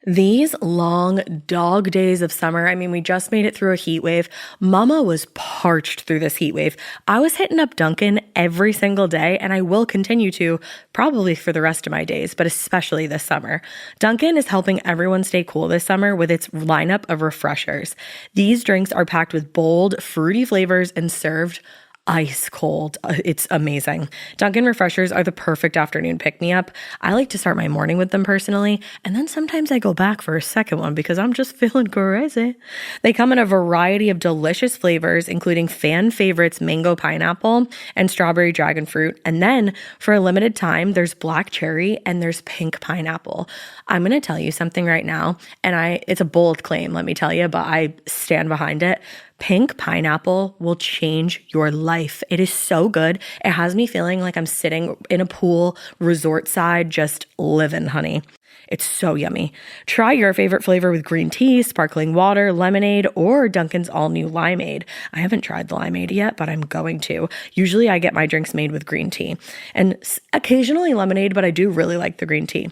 These long dog days of summer, I mean, we just made it through a heat wave. Mama was parched through this heat wave. I was hitting up Dunkin' every single day, and I will continue to probably for the rest of my days, but especially this summer. Dunkin' is helping everyone stay cool this summer with its lineup of refreshers. These drinks are packed with bold, fruity flavors and served ice cold. It's amazing. Dunkin' refreshers are the perfect afternoon pick-me-up. I like to start my morning with them personally, and then sometimes I go back for a second one because I'm just feeling crazy. They come in a variety of delicious flavors, including fan favorites mango pineapple and strawberry dragon fruit. And then for a limited time, there's black cherry and there's pink pineapple. I'm going to tell you something right now, and it's a bold claim, let me tell you, but I stand behind it. Pink pineapple will change your life. It is so good. It has me feeling like I'm sitting in a pool, resort side, just living, honey. It's so yummy. Try your favorite flavor with green tea, sparkling water, lemonade, or Dunkin's all-new limeade. I haven't tried the limeade yet, but I'm going to. Usually I get my drinks made with green tea and occasionally lemonade, but I do really like the green tea.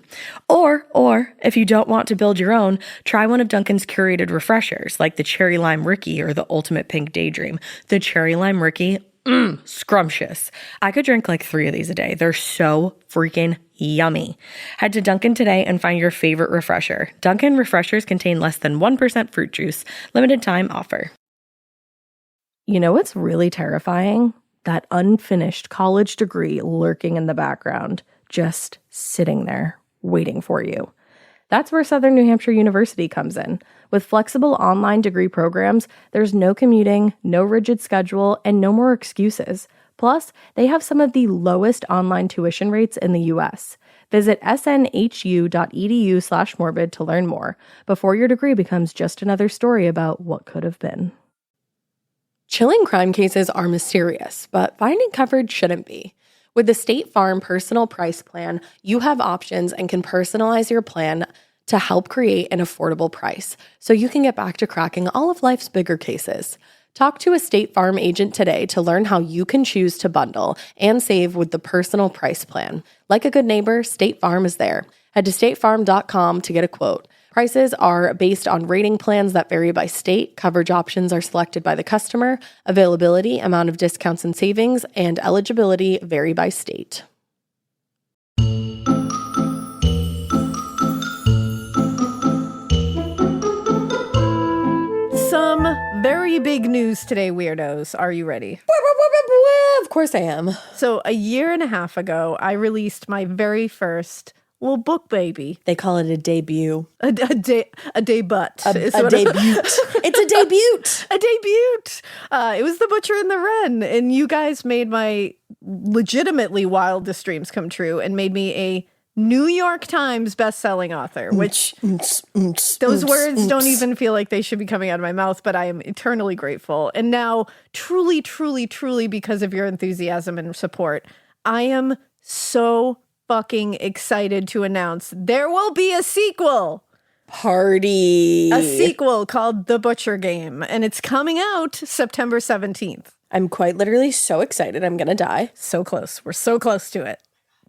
Or if you don't want to build your own, try one of Dunkin's curated refreshers like the Cherry Lime Ricky or the Ultimate Pink Daydream. The Cherry Lime Ricky, scrumptious. I could drink like 3 of these a day. They're so freaking yummy. Head to Dunkin' today and find your favorite refresher. Dunkin' refreshers contain less than 1% fruit juice. Limited time offer. You know what's really terrifying? That unfinished college degree lurking in the background, just sitting there, waiting for you. That's where Southern New Hampshire University comes in. With flexible online degree programs, there's no commuting, no rigid schedule, and no more excuses. Plus, they have some of the lowest online tuition rates in the U.S. Visit snhu.edu/morbid to learn more before your degree becomes just another story about what could have been. Chilling crime cases are mysterious, but finding coverage shouldn't be. With the State Farm Personal Price Plan, you have options and can personalize your plan to help create an affordable price so you can get back to cracking all of life's bigger cases. Talk to a State Farm agent today to learn how you can choose to bundle and save with the Personal Price Plan. Like a good neighbor, State Farm is there. Head to statefarm.com to get a quote. Prices are based on rating plans that vary by state. Coverage options are selected by the customer. Availability, amount of discounts and savings, and eligibility vary by state. Some very big news today, weirdos. Are you ready? Of course I am. So 1.5 years ago, I released my very first little book baby. They call it a debut. A debut. A debut. It's a debut. A debut. It was The Butcher and the Wren, and you guys made my legitimately wildest dreams come true and made me a New York Times best-selling author, which those words don't even feel like they should be coming out of my mouth, but I am eternally grateful. And now, truly, truly, truly, because of your enthusiasm and support, I am so fucking excited to announce there will be a sequel. Party. A sequel called The Butcher Game, and it's coming out September 17th. I'm quite literally so excited. I'm gonna die. So close. We're so close to it.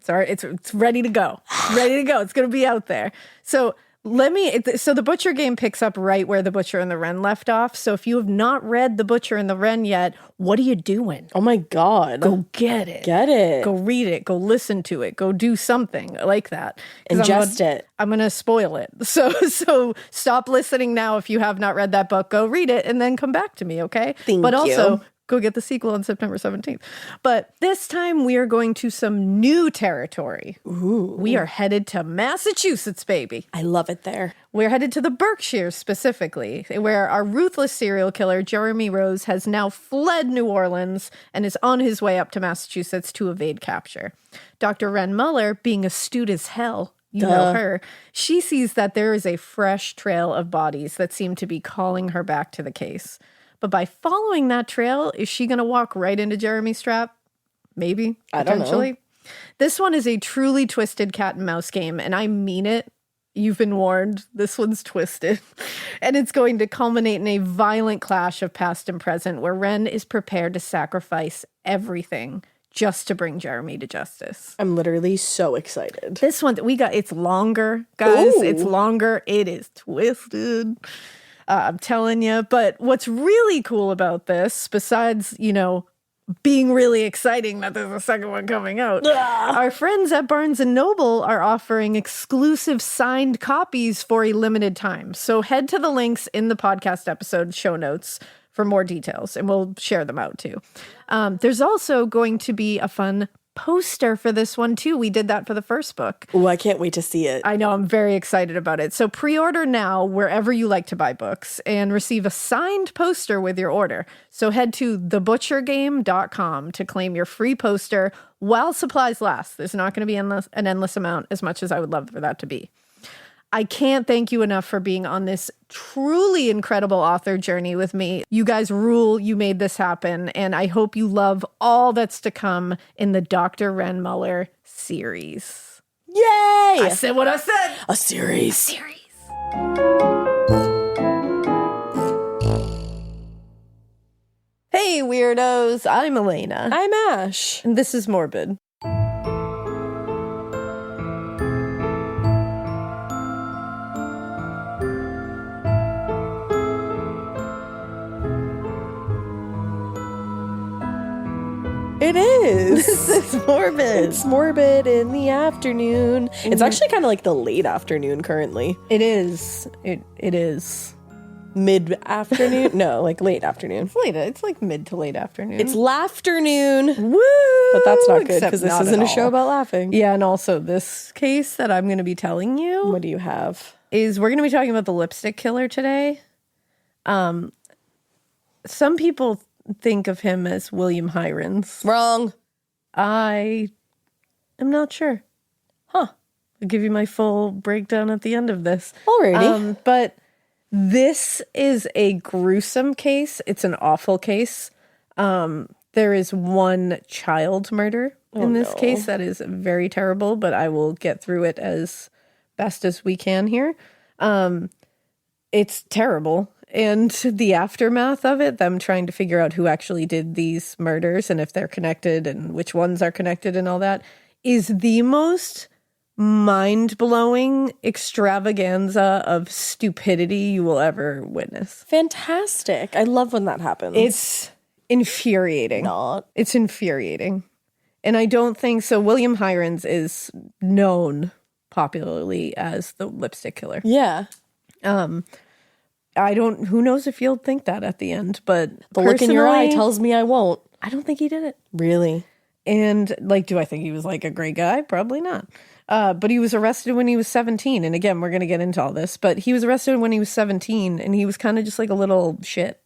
Sorry, it's ready to go. It's ready to go. It's going to be out there. So The Butcher Game picks up right where The Butcher and the Wren left off. So if you have not read The Butcher and the Wren yet, what are you doing? Oh my God. Go get it. Get it. Go read it. Go listen to it. Go do something like that. Ingest it. I'm going to spoil it. So stop listening now if you have not read that book. Go read it and then come back to me, okay? Thank you. Also, go get the sequel on September 17th. But this time we are going to some new territory. Ooh. We are headed to Massachusetts, baby. I love it there. We're headed to the Berkshires specifically, where our ruthless serial killer, Jeremy Rose, has now fled New Orleans and is on his way up to Massachusetts to evade capture. Dr. Wren Muller, being astute as hell, you know her, she sees that there is a fresh trail of bodies that seem to be calling her back to the case. But by following that trail, is she going to walk right into Jeremy's trap? Maybe. Potentially. I don't know. This one is a truly twisted cat and mouse game, and I mean it. You've been warned. This one's twisted. And it's going to culminate in a violent clash of past and present where Wren is prepared to sacrifice everything just to bring Jeremy to justice. I'm literally so excited. This one that we got, it's longer, guys. Ooh. It's longer. It is twisted. I'm telling you. But what's really cool about this, besides, being really exciting that there's a second one coming out, our friends at Barnes & Noble are offering exclusive signed copies for a limited time. So head to the links in the podcast episode show notes for more details, and we'll share them out too. There's also going to be a fun poster for this one too. We did that for the first book. Oh, I can't wait to see it. I know, I'm very excited about it. So pre-order now wherever you like to buy books and receive a signed poster with your order. So head to thebutchergame.com to claim your free poster while supplies last. There's not going to be an endless amount, as much as I would love for that to be. I can't thank you enough for being on this truly incredible author journey with me. You guys rule. You made this happen. And I hope you love all that's to come in the Dr. Ren Muller series. Yay! I said what I said. A series. Hey, weirdos. I'm Elena. I'm Ash. And this is Morbid. It is. This is Morbid. It's morbid in the afternoon. It's actually kind of like the late afternoon currently. It is. It is. Mid-afternoon? No, like late afternoon. It's late. It's like mid to late afternoon. It's laughternoon. Woo! But that's not good Except because this not isn't at a show all. about laughing. Yeah, and also this case that I'm going to be telling you What do you have? is we're going to be talking about the lipstick killer today. Some people think of him as William Hirons. Wrong. I am not sure. Huh. I'll give you my full breakdown at the end of this. Alrighty. But this is a gruesome case. It's an awful case. There is one child murder in this case that is very terrible, but I will get through it as best as we can here. It's terrible. And the aftermath of it, them trying to figure out who actually did these murders and if they're connected and which ones are connected and all that, is the most mind-blowing extravaganza of stupidity you will ever witness. Fantastic. I love when that happens. It's infuriating. not. It's infuriating. And I don't think so. William Hirons is known popularly as the lipstick killer. Yeah. Who knows if you'll think that at the end, but The look in your eye personally, tells me I won't. I don't think he did it. Really? And do I think he was like a great guy? Probably not. But he was arrested when he was 17. And again, we're going to get into all this, but he was arrested when he was 17 and he was kind of just like a little shit.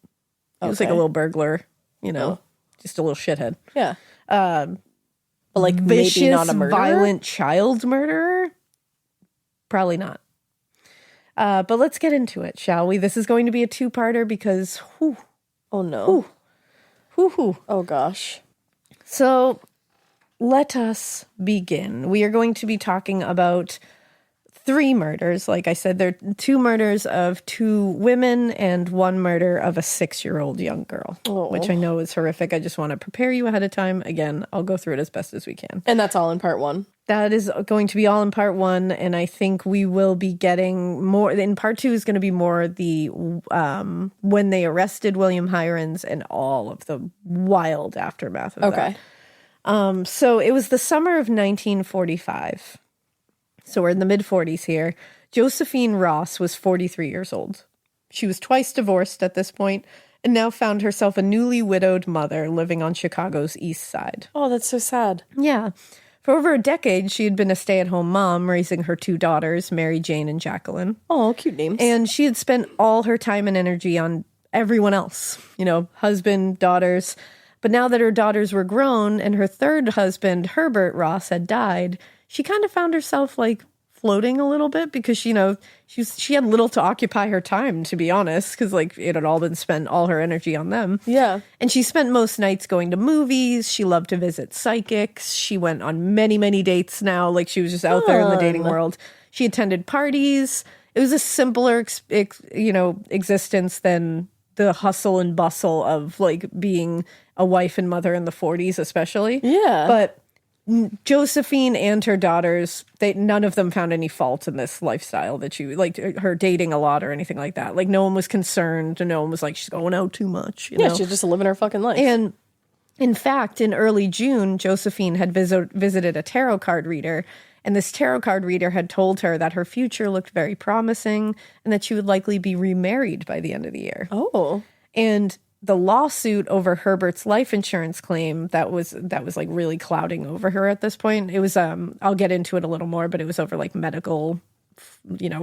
He was like a little burglar, just a little shithead. Yeah. But like Vicious, maybe not a murderer? violent child murderer? Probably not. But let's get into it, shall we? This is going to be a two-parter because, Oh no. whew. Oh gosh. So let us begin. We are going to be talking about 3 murders. Like I said, there are 2 murders of 2 women and 1 murder of a 6-year-old young girl, which I know is horrific. I just want to prepare you ahead of time. Again, I'll go through it as best as we can. And that's all in part 1. That is going to be all in part 1, and I think we will be getting more. In part 2 is going to be more the when they arrested William Hirons and all of the wild aftermath of that. So it was the summer of 1945. So we're in the mid-40s here. Josephine Ross was 43 years old. She was twice divorced at this point and now found herself a newly widowed mother living on Chicago's east side. Oh, that's so sad. Yeah. For over a decade, she had been a stay-at-home mom, raising her 2 daughters, Mary Jane and Jacqueline. Oh, cute names. And she had spent all her time and energy on everyone else, husband, daughters. But now that her daughters were grown and her third husband, Herbert Ross, had died, she kind of found herself like floating a little bit because, she had little to occupy her time, to be honest, because like it had all been spent, all her energy on them. Yeah. And she spent most nights going to movies. She loved to visit psychics. She went on many, many dates now. Like she was just out there in the dating world. She attended parties. It was a simpler, existence than the hustle and bustle of like being a wife and mother in the 40s, especially. Yeah. But Josephine and her daughters, none of them found any fault in this lifestyle that she, like her dating a lot or anything like that. Like no one was concerned, and no one was like, she's going out too much. You know? She's just living her fucking life. And in fact, in early June, Josephine had visited a tarot card reader, and this tarot card reader had told her that her future looked very promising and that she would likely be remarried by the end of the year. Oh. And the lawsuit over Herbert's life insurance claim that was like really clouding over her at this point. It was I'll get into it a little more, but it was over like medical,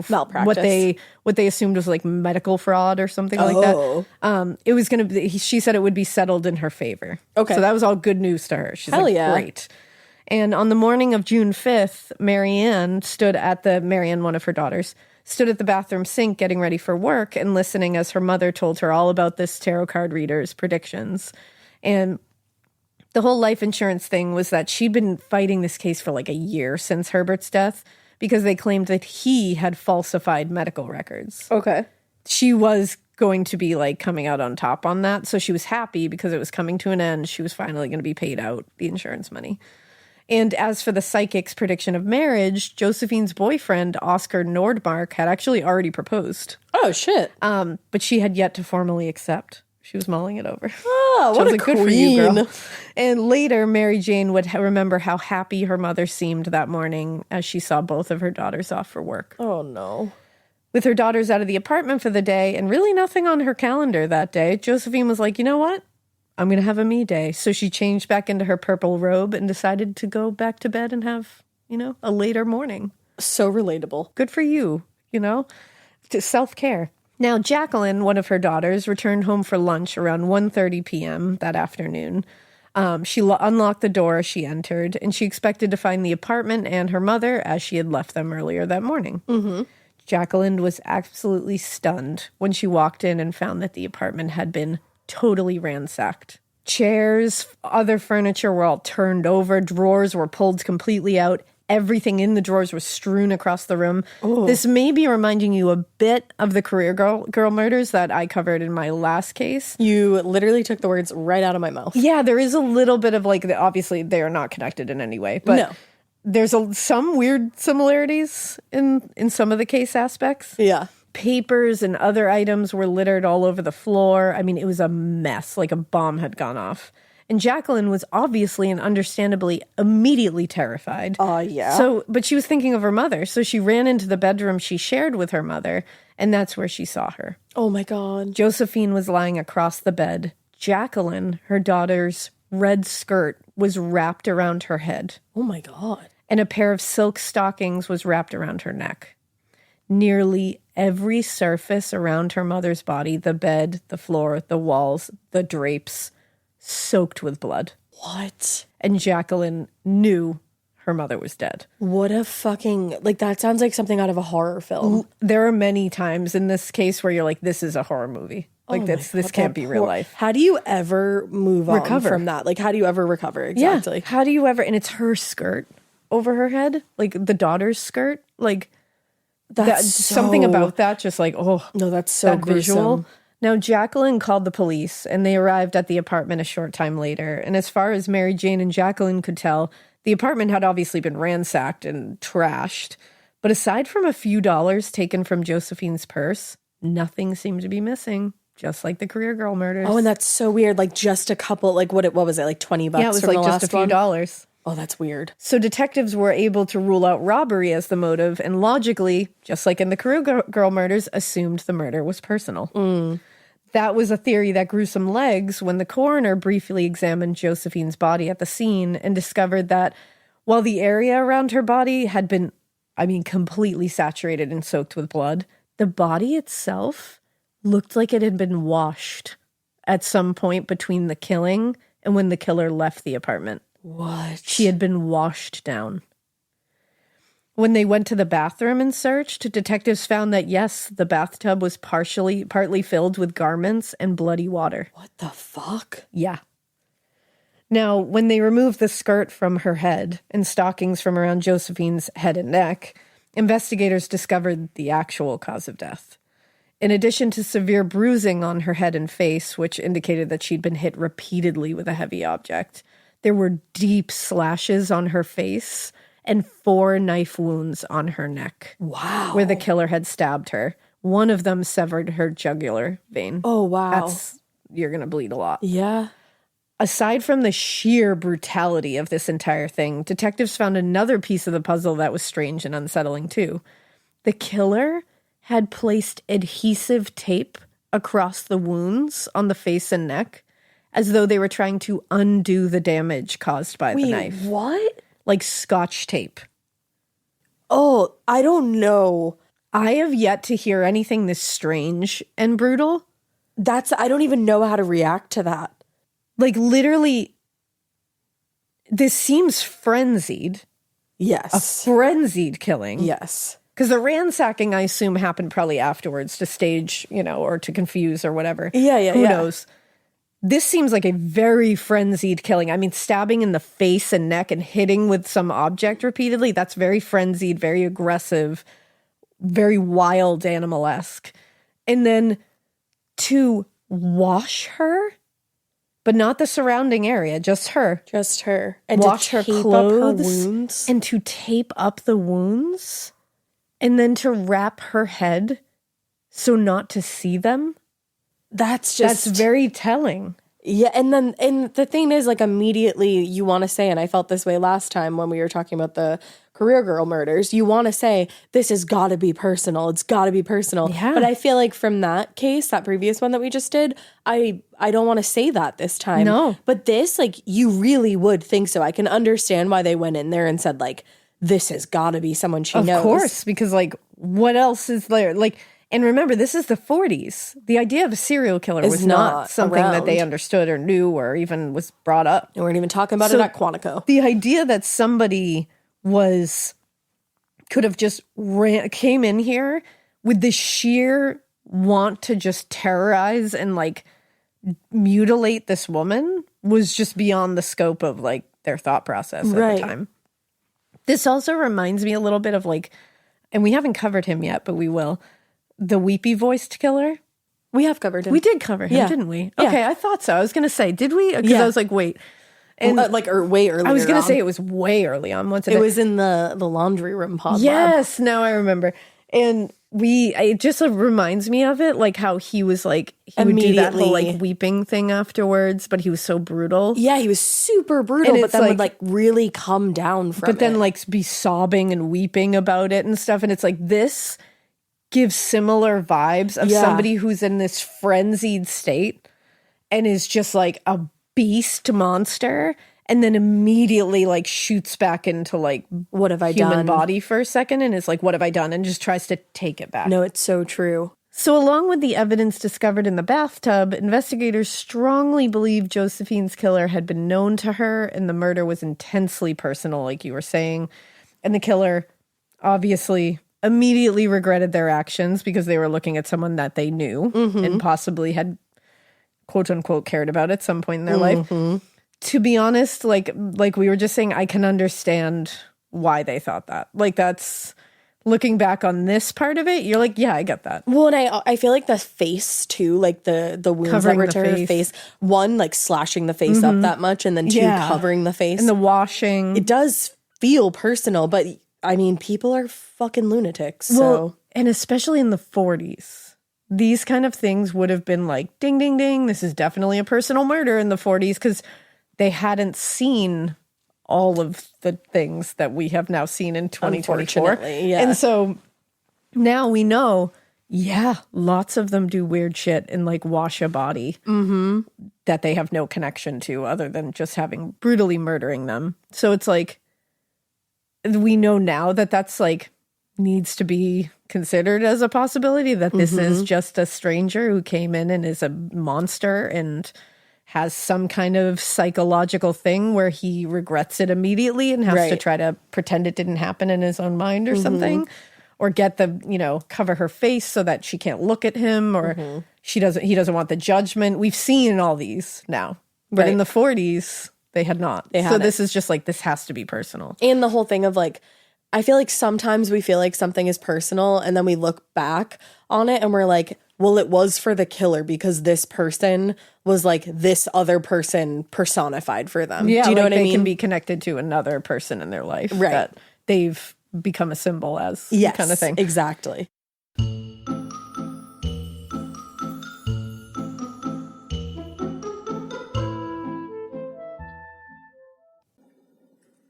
malpractice. what they assumed was like medical fraud or something like that. It was going to be, she said it would be settled in her favor. Okay. So that was all good news to her. She's Hell like, yeah. great. And on the morning of June 5th, Marianne, one of her daughters, stood at the bathroom sink getting ready for work and listening as her mother told her all about this tarot card reader's predictions. And the whole life insurance thing was that she'd been fighting this case for like a year since Herbert's death because they claimed that he had falsified medical records. Okay. She was going to be like coming out on top on that. So she was happy because it was coming to an end. She was finally going to be paid out the insurance money. And as for the psychic's prediction of marriage, Josephine's boyfriend, Oscar Nordmark, had actually already proposed. Oh, shit. But she had yet to formally accept. She was mulling it over. Oh, She what was a like, queen. good for you, girl. And later, Mary Jane would remember how happy her mother seemed that morning as she saw both of her daughters off for work. Oh, no. With her daughters out of the apartment for the day and really nothing on her calendar that day, Josephine was like, you know what? I'm going to have a me day. So she changed back into her purple robe and decided to go back to bed and have, a later morning. So relatable. Good for you, to self-care. Now, Jacqueline, one of her daughters, returned home for lunch around 1:30 p.m. that afternoon. She unlocked the door as she entered, and she expected to find the apartment and her mother as she had left them earlier that morning. Mm-hmm. Jacqueline was absolutely stunned when she walked in and found that the apartment had been totally ransacked. Chairs, other furniture were all turned over. Drawers were pulled completely out. Everything in the drawers was strewn across the room. Ooh. This may be reminding you a bit of the career girl murders that I covered in my last case. You literally took the words right out of my mouth. Yeah, there is a little bit of like, obviously they are not connected in any way, but no. There's some weird similarities in some of the case aspects. Yeah. Papers and other items were littered all over the floor. I mean, it was a mess, like a bomb had gone off. And Jacqueline was obviously and understandably immediately terrified. Yeah. But she was thinking of her mother. So she ran into the bedroom she shared with her mother, and that's where she saw her. Oh my God. Josephine was lying across the bed. Jacqueline, her daughter's red skirt, was wrapped around her head. Oh my God. And a pair of silk stockings was wrapped around her neck. Nearly every surface around her mother's body, the bed, the floor, the walls, the drapes, soaked with blood. What? And Jacqueline knew her mother was dead. What a fucking, that sounds like something out of a horror film. There are many times in this case where you're like, this is a horror movie. Like, this can't be real life. How do you ever move on from that? Like, how do you ever recover? Exactly. Yeah. How do you ever, and it's her skirt over her head, like the daughter's skirt, like that's something about that. Just like, oh no, that's so that visual. gruesome. Now Jacqueline called the police, and they arrived at the apartment a short time later. And as far as Mary Jane and Jacqueline could tell, the apartment had obviously been ransacked and trashed. But aside from a few dollars taken from Josephine's purse, nothing seemed to be missing. Just like the career girl murders. Oh, and that's so weird. Like just a couple, like what was it? Like $20 Yeah, it was from like the just a last few one? dollars. Oh, that's weird. So detectives were able to rule out robbery as the motive and logically, just like in the career girl murders, assumed the murder was personal. That was a theory that grew some legs when the coroner briefly examined Josephine's body at the scene and discovered that while the area around her body had been, completely saturated and soaked with blood, the body itself looked like it had been washed at some point between the killing and when the killer left the apartment. What? She had been washed down. When they went to the bathroom and searched, detectives found that, yes, the bathtub was partly filled with garments and bloody water. What the fuck? Yeah. Now, when they removed the skirt from her head and stockings from around Josephine's head and neck, investigators discovered the actual cause of death. In addition to severe bruising on her head and face, which indicated that she'd been hit repeatedly with a heavy object, there were deep slashes on her face and 4 knife wounds on her neck. Wow. Where the killer had stabbed her. One of them severed her jugular vein. Oh, wow. You're going to bleed a lot. Yeah. Aside from the sheer brutality of this entire thing, detectives found another piece of the puzzle that was strange and unsettling too. The killer had placed adhesive tape across the wounds on the face and neck as though they were trying to undo the damage caused by the knife. What? Like Scotch tape. Oh, I don't know. I have yet to hear anything this strange and brutal. I don't even know how to react to that. Like, literally, this seems frenzied. Yes. A frenzied killing. Yes. Because the ransacking, I assume, happened probably afterwards to stage, or to confuse or whatever. Yeah. Who knows? This seems like a very frenzied killing. I mean, stabbing in the face and neck and hitting with some object repeatedly, that's very frenzied, very aggressive, very wild, animal-esque. And then to wash her, but not the surrounding area, just her. Just her. And wash to her tape clothes up her wounds. and to tape up the wounds and then to wrap her head so not to see them. That's very telling. Yeah, and the thing is, like, immediately you want to say, and I felt this way last time when we were talking about the Career Girl murders, you want to say, this has got to be personal. It's got to be personal. Yeah. But I feel like from that case, that previous one that we just did, I don't want to say that this time. No. But this, like, you really would think so. I can understand why they went in there and said, like, this has got to be someone she knows. Of course, because, like, what else is there? Like, and remember, this is the 40s. The idea of a serial killer was not something that they understood or knew or even was brought up. And we're not even talking about it at Quantico. The idea that somebody could have just came in here with the sheer want to just terrorize and, like, mutilate this woman was just beyond the scope of, like, their thought process at the time. This also reminds me a little bit of, like, and we haven't covered him yet, but we will. The weepy-voiced killer. We have covered him. We did cover him, didn't we? Yeah. Okay, I thought so. I was going to say, did we? Because I was like, wait. And way earlier. I was going to say it was way early on. It was in the laundry room pod. Yes, now I remember. And it just reminds me of it, like how he was like, he would do that whole like weeping thing afterwards, but he was so brutal. Yeah, he was super brutal, but then would like really come down from it. But then like be sobbing and weeping about it and stuff. And it's like, this gives similar vibes of somebody who's in this frenzied state and is just like a beast monster and then immediately like shoots back into like, what have I human done? Body for a second and is like, what have I done? And just tries to take it back. No, it's so true. So along with the evidence discovered in the bathtub, investigators strongly believe Josephine's killer had been known to her and the murder was intensely personal, like you were saying. And the killer obviously immediately regretted their actions because they were looking at someone that they knew and possibly had, quote unquote, cared about at some point in their life. To be honest, like we were just saying, I can understand why they thought that. Like, that's, looking back on this part of it, you're like, yeah, I get that. Well, and I feel like the face too, like the wounds Covering that were to her face. One, like slashing the face up that much, and then two, covering the face. And the washing. It does feel personal, but I mean, people are fucking lunatics. So, and especially in the 40s, these kind of things would have been like, ding, ding, ding, this is definitely a personal murder in the 40s, because they hadn't seen all of the things that we have now seen in 2024. Yeah. And so now we know, lots of them do weird shit and like wash a body that they have no connection to other than just having brutally murdering them. So it's like, we know now that that's like needs to be considered as a possibility, that this is just a stranger who came in and is a monster and has some kind of psychological thing where he regrets it immediately and has to try to pretend it didn't happen in his own mind or something, or get the, cover her face so that she can't look at him, or he doesn't want the judgment. We've seen all these now, but in the 40s they had not. So this is just like, this has to be personal. And the whole thing of like, I feel like sometimes we feel like something is personal and then we look back on it and we're like, well, it was for the killer because this person was like this other person personified for them. Yeah, do you know like what I they mean? can be connected to another person in their life Right. that they've become a symbol as, yes, kind of thing. Exactly.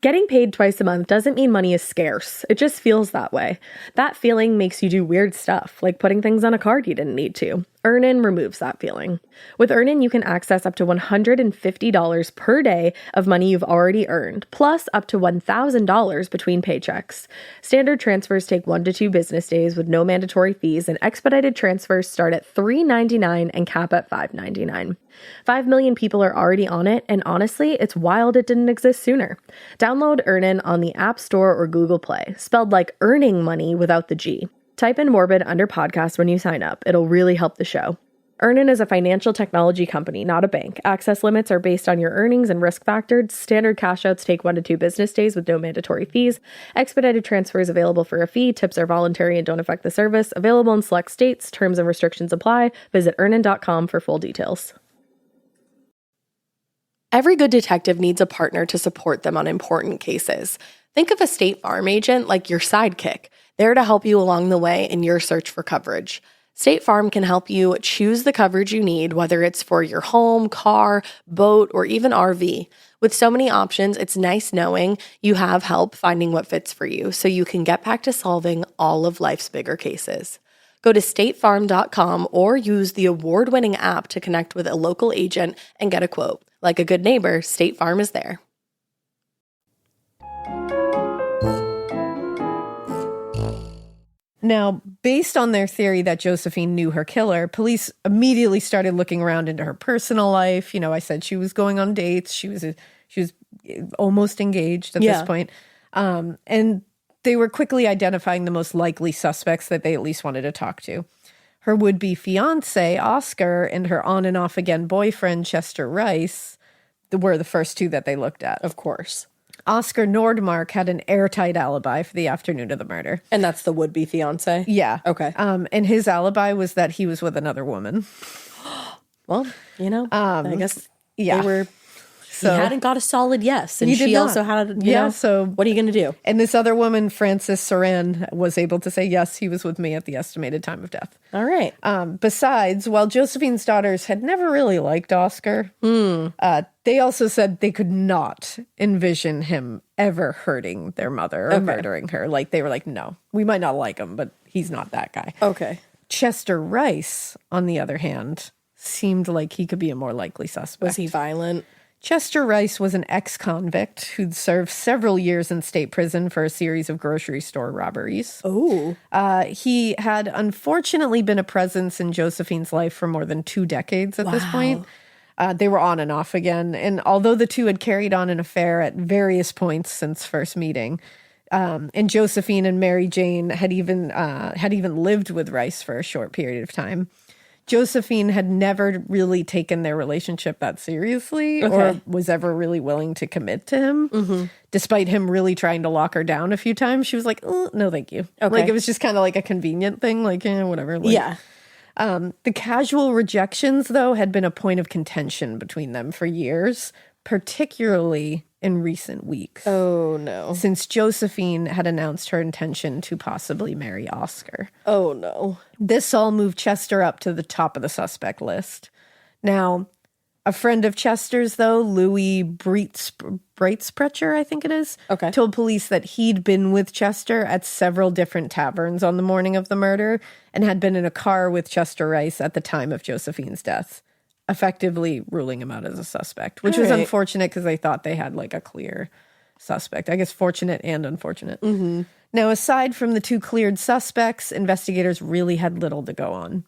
Getting paid twice a month doesn't mean money is scarce. It just feels that way. That feeling makes you do weird stuff, like putting things on a card you didn't need to. Earnin removes that feeling. With Earnin, you can access up to $150 per day of money you've already earned, plus up to $1,000 between paychecks. Standard transfers take 1 to 2 business days with no mandatory fees, and expedited transfers start at $3.99 and cap at $5.99. 5 million people are already on it, and honestly, it's wild it didn't exist sooner. Download Earnin on the App Store or Google Play, spelled like earning money without the G. Type in Morbid under podcast when you sign up. It'll really help the show. Earnin is a financial technology company, not a bank. Access limits are based on your earnings and risk factors. Standard cash outs take 1 to 2 business days with no mandatory fees. Expedited transfers available for a fee. Tips are voluntary and don't affect the service. Available in select states. Terms and restrictions apply. Visit earnin.com for full details. Every good detective needs a partner to support them on important cases. Think of a State Farm agent like your sidekick, there to help you along the way in your search for coverage. State Farm can help you choose the coverage you need, whether it's for your home, car, boat, or even RV. With so many options, it's nice knowing you have help finding what fits for you so you can get back to solving all of life's bigger cases. Go to statefarm.com or use the award-winning app to connect with a local agent and get a quote. Like a good neighbor, State Farm is there. Now, based on their theory that Josephine knew her killer, police immediately started looking around into her personal life. You know, I said she was going on dates. She was almost engaged at this point. And they were quickly identifying the most likely suspects that they at least wanted to talk to. Her would-be fiancé, Oscar, and her on and off again boyfriend, Chester Rice, were the first two that they looked at. Of course. Oscar Nordmark had an airtight alibi for the afternoon of the murder. And that's the would-be fiancé? Yeah. Okay. And his alibi was that he was with another woman. Well, you know, I guess yeah. they were... So he hadn't got a solid yes, and he did she not. also had, you know, so what are you going to do? And this other woman, Frances Soran, was able to say, yes, he was with me at the estimated time of death. All right. Besides, while Josephine's daughters had never really liked Oscar, they also said they could not envision him ever hurting their mother or murdering her. Like, they were like, no, we might not like him, but he's not that guy. Okay. Chester Rice, on the other hand, seemed like he could be a more likely suspect. Was he violent? Chester Rice was an ex-convict who'd served several years in state prison for a series of grocery store robberies. Oh. He had unfortunately been a presence in Josephine's life for more than 2 decades at this point. They were on and off again. And although the two had carried on an affair at various points since first meeting, and Josephine and Mary Jane had even lived with Rice for a short period of time, Josephine had never really taken their relationship that seriously or was ever really willing to commit to him. Despite him really trying to lock her down a few times, she was like, oh, no, thank you. Okay. Like, it was just kind of like a convenient thing, like, whatever. Like, Yeah. The casual rejections, though, had been a point of contention between them for years, particularly in recent weeks. Oh, no. Since Josephine had announced her intention to possibly marry Oscar. Oh, no. This all moved Chester up to the top of the suspect list. Now, a friend of Chester's, though, Louis Breitsprecher, I think it is, told police that he'd been with Chester at several different taverns on the morning of the murder and had been in a car with Chester Rice at the time of Josephine's death, effectively ruling him out as a suspect, which was unfortunate because they thought they had like a clear suspect. I guess fortunate and unfortunate. Now, aside from the 2 cleared suspects, investigators really had little to go on.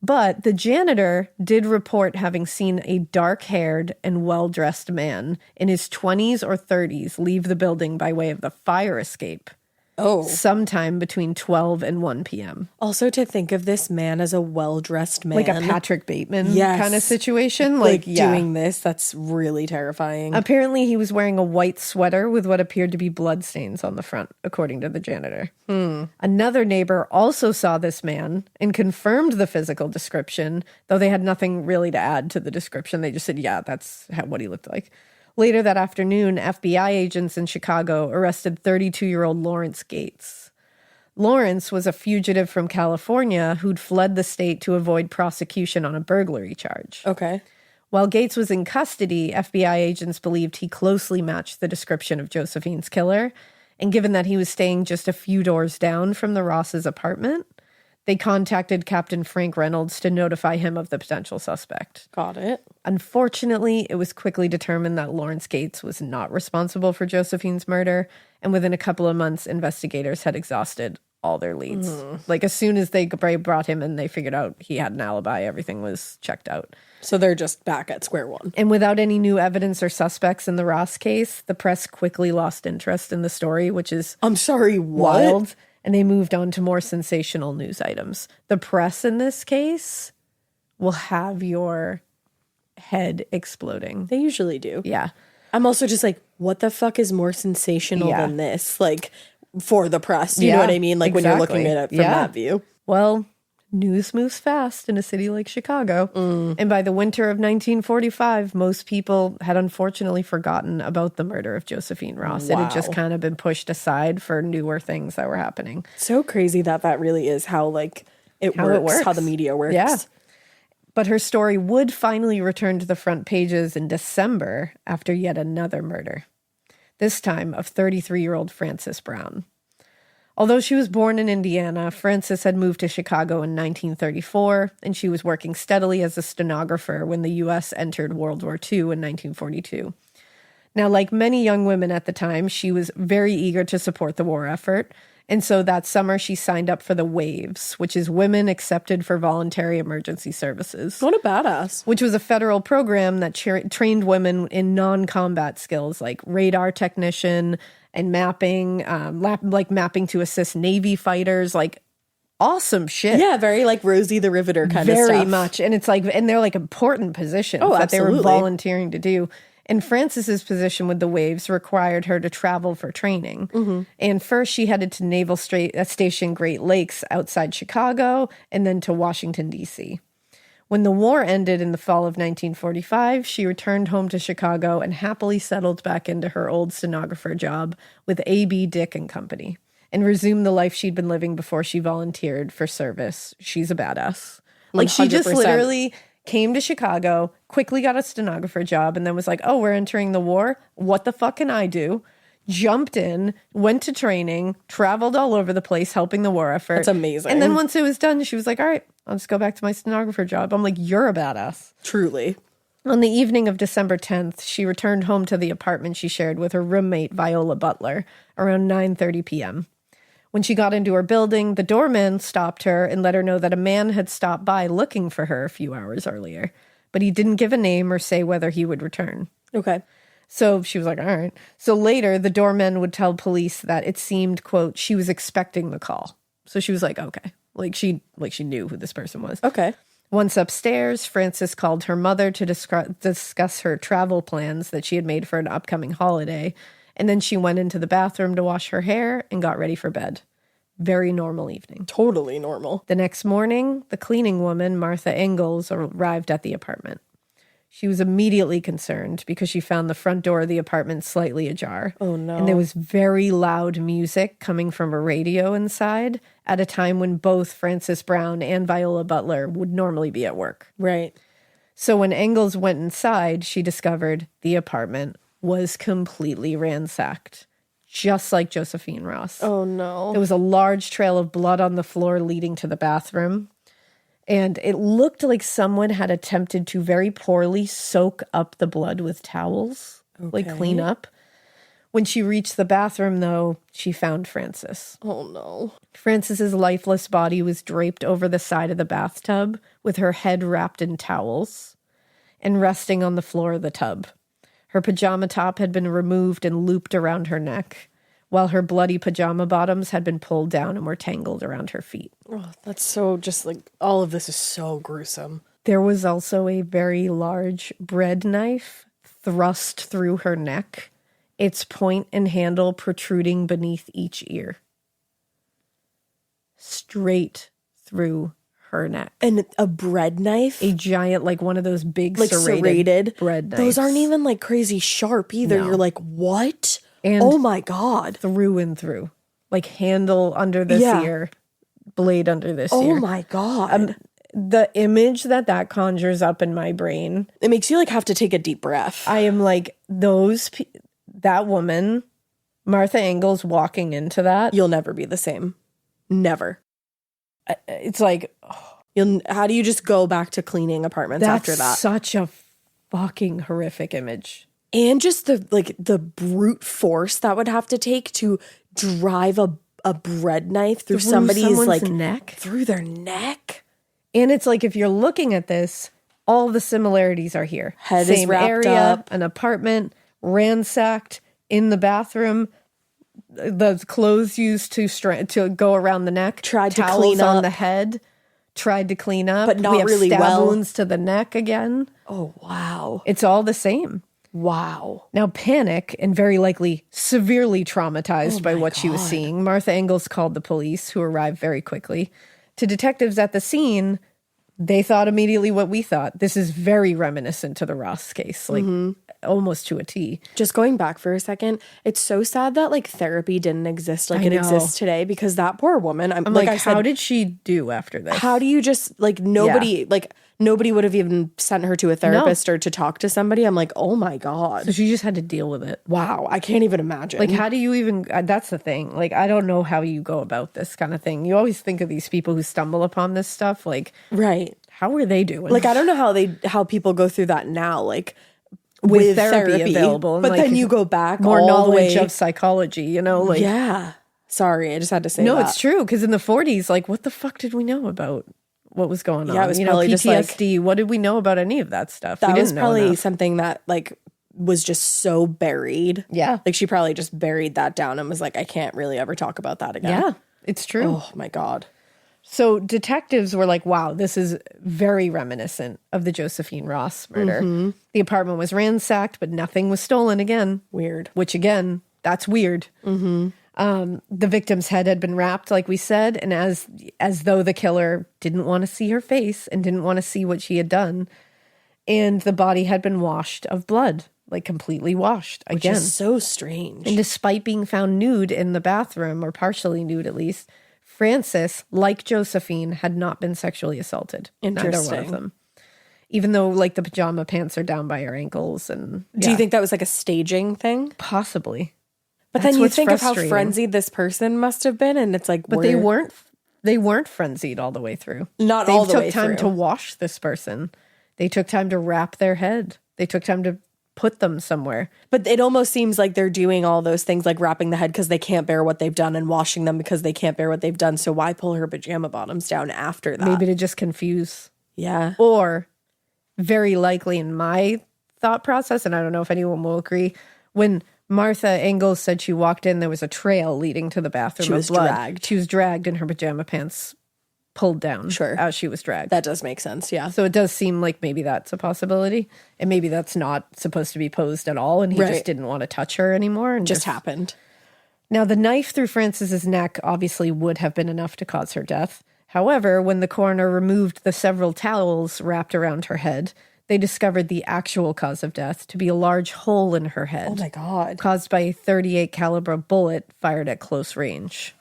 But the janitor did report having seen a dark-haired and well-dressed man in his 20s or 30s leave the building by way of the fire escape sometime between 12 and 1 p.m. Also, to think of this man as a well-dressed man. Like a Patrick Bateman Yes. kind of situation. Like doing this, that's really terrifying. Apparently, he was wearing a white sweater with what appeared to be bloodstains on the front, according to the janitor. Another neighbor also saw this man and confirmed the physical description, though they had nothing really to add to the description. They just said, yeah, that's what he looked like. Later that afternoon, FBI agents in Chicago arrested 32-year-old Lawrence Gates. Lawrence was a fugitive from California who'd fled the state to avoid prosecution on a burglary charge. Okay. While Gates was in custody, FBI agents believed he closely matched the description of Josephine's killer, and given that he was staying just a few doors down from the Ross's apartment, they contacted Captain Frank Reynolds to notify him of the potential suspect. Got it. Unfortunately, it was quickly determined that Lawrence Gates was not responsible for Josephine's murder, and within a couple of months, investigators had exhausted all their leads. Like, as soon as they brought him in, they figured out he had an alibi, everything was checked out. So they're just back at square one. And without any new evidence or suspects in the Ross case, the press quickly lost interest in the story, which is I'm sorry, what? wild. And they moved on to more sensational news items. The press in this case will have your head exploding. They usually do. Yeah. I'm also just like, what the fuck is more sensational Yeah. than this? Like, for the press. You know Yeah, what I mean? Like, when you're looking at it from Yeah. that view. Well, news moves fast in a city like Chicago. And by the winter of 1945, most people had unfortunately forgotten about the murder of Josephine Ross. It had just Wow. kind of been pushed aside for newer things that were happening. So crazy that really is how, like, How it works. how the media works. Yeah. But her story would finally return to the front pages in December after yet another murder, this time of 33-year-old Frances Brown. Although she was born in Indiana, Frances had moved to Chicago in 1934, and she was working steadily as a stenographer when the U.S. entered World War II in 1942. Now, like many young women at the time, she was very eager to support the war effort, and so that summer she signed up for the WAVES, which is Women Accepted for Voluntary Emergency Services. What a badass. Which was a federal program that trained women in non-combat skills like radar technician and mapping, like mapping to assist Navy fighters, like awesome shit. Yeah, very like Rosie the Riveter kind of stuff. Very much. And it's like, and they're like important positions that they were absolutely. volunteering to do. And Frances's position with the WAVES required her to travel for training. And first she headed to Naval Station Great Lakes outside Chicago and then to Washington, D.C. When the war ended in the fall of 1945, she returned home to Chicago and happily settled back into her old stenographer job with A.B. Dick and Company and resumed the life she'd been living before she volunteered for service. She's a badass. Like, she just 100%. literally came to Chicago, quickly got a stenographer job, and then was like, oh, we're entering the war. What the fuck can I do? Jumped in, went to training, traveled all over the place helping the war effort. That's amazing. And then once it was done, she was like, all right, I'll just go back to my stenographer job. I'm like, you're a badass. Truly. On the evening of December 10th, she returned home to the apartment she shared with her roommate, Viola Butler, around 9:30 p.m. When she got into her building, the doorman stopped her and let her know that a man had stopped by looking for her a few hours earlier, but he didn't give a name or say whether he would return. Okay. So she was like, all right. So later, the doorman would tell police that it seemed, quote, she was expecting the call. So she was like, okay. Like she knew who this person was. Okay. Once upstairs, Frances called her mother to discuss her travel plans that she had made for an upcoming holiday. And then she went into the bathroom to wash her hair and got ready for bed. Very normal evening. Totally normal. The next morning, the cleaning woman, Martha Ingalls, arrived at the apartment. She was immediately concerned because she found the front door of the apartment slightly ajar. Oh, no. And there was very loud music coming from a radio inside at a time when both Frances Brown and Viola Butler would normally be at work. Right. So when Ingalls went inside, she discovered the apartment was completely ransacked, just like Josephine Ross. Oh, no. There was a large trail of blood on the floor leading to the bathroom. And it looked like someone had attempted to very poorly soak up the blood with towels, like clean up. When she reached the bathroom, though, she found Frances. Oh, no. Frances's lifeless body was draped over the side of the bathtub with her head wrapped in towels and resting on the floor of the tub. Her pajama top had been removed and looped around her neck. while her bloody pajama bottoms had been pulled down and were tangled around her feet. Oh, that's so just like all of this is so gruesome. There was also a very large bread knife thrust through her neck, its point and handle protruding beneath each ear. Straight through her neck. And a bread knife? A giant, like one of those big like serrated bread knives. Those aren't even like crazy sharp either. No. You're like, what? And oh my God. through and through. Like handle under this ear, blade under this ear. Oh my God. The image that conjures up in my brain. It makes you like have to take a deep breath. I am like, that woman, Martha Engels, walking into that. You'll never be the same. Never. It's like, how do you just go back to cleaning apartments after that? That's such a fucking horrific image. And just the brute force that would have to take to drive a bread knife through somebody's like neck, through their neck. And it's like, if you're looking at this, all the similarities are here. Head Same is wrapped area, up. an apartment, ransacked, in the bathroom, the clothes used to go around the neck, tried to towels clean on up. the head, tried to clean up, but not we have really stab well. wounds to the neck again. Oh wow, It's all the same. wow. Now, panic and very likely severely traumatized by my what she was God. seeing, Martha Engels called the police, who arrived very quickly. To detectives at the scene, they thought immediately what we thought. This is very reminiscent to the Ross case, like almost to a T. Just going back for a second, it's so sad that like therapy didn't exist like I it know. exists today, because that poor woman, I'm Like, I said, how did she do after this? how do you just like nobody would have even sent her to a therapist or to talk to somebody. I'm like, oh my God. So she just had to deal with it. Wow. I can't even imagine. Like, how do you even, that's the thing. Like, I don't know how you go about this kind of thing. You always think of these people who stumble upon this stuff. Like, right. how are they doing? Like, I don't know how people go through that now, like with therapy available. And but like, then you go back more all knowledge the way. of psychology, you know? Like, Yeah. Sorry, I just had to say no, that. it's true. Because in the 40s, like, what the fuck did we know about what was going on? Yeah, it was you know, probably just, like- PTSD. What did we know about any of that stuff? That we was didn't know probably enough. something that like was just so buried. Yeah. Like she probably just buried that down and was like, I can't really ever talk about that again. Yeah, it's true. Oh my God. So detectives were like, wow, this is very reminiscent of the Josephine Ross murder. The apartment was ransacked, but nothing was stolen again. Weird. Which again, that's weird. The victim's head had been wrapped, like we said, and as though the killer didn't want to see her face and didn't want to see what she had done. And the body had been washed of blood, like completely washed Which again. is so strange. And despite being found nude in the bathroom, or partially nude at least, Frances, like Josephine, had not been sexually assaulted. Neither one of Interesting. them. Even though, like, the pajama pants are down by her ankles. And Do you think that was like a staging thing? possibly? But That's then you what's think of how frustrating. frenzied this person must have been, and it's like, But they weren't frenzied all the way through. Not They all the took way time through. to wash this person. They took time to wrap their head. They took time to put them somewhere. But it almost seems like they're doing all those things, like wrapping the head because they can't bear what they've done, and washing them because they can't bear what they've done. So why pull her pajama bottoms down after that? Maybe to just confuse. Yeah. Or very likely in my thought process, and I don't know if anyone will agree, when Martha Engels said she walked in, there was a trail leading to the bathroom She of was blood. dragged. She was dragged and her pajama pants pulled down Sure. as she was dragged. That does make sense. Yeah. So it does seem like maybe that's a possibility. And maybe that's not supposed to be posed at all. And he Right. just didn't want to touch her anymore. And Just happened. Now, the knife through Frances's neck obviously would have been enough to cause her death. However, when the coroner removed the several towels wrapped around her head, they discovered the actual cause of death to be a large hole in her head. Oh my God. Caused by a .38 caliber bullet fired at close range.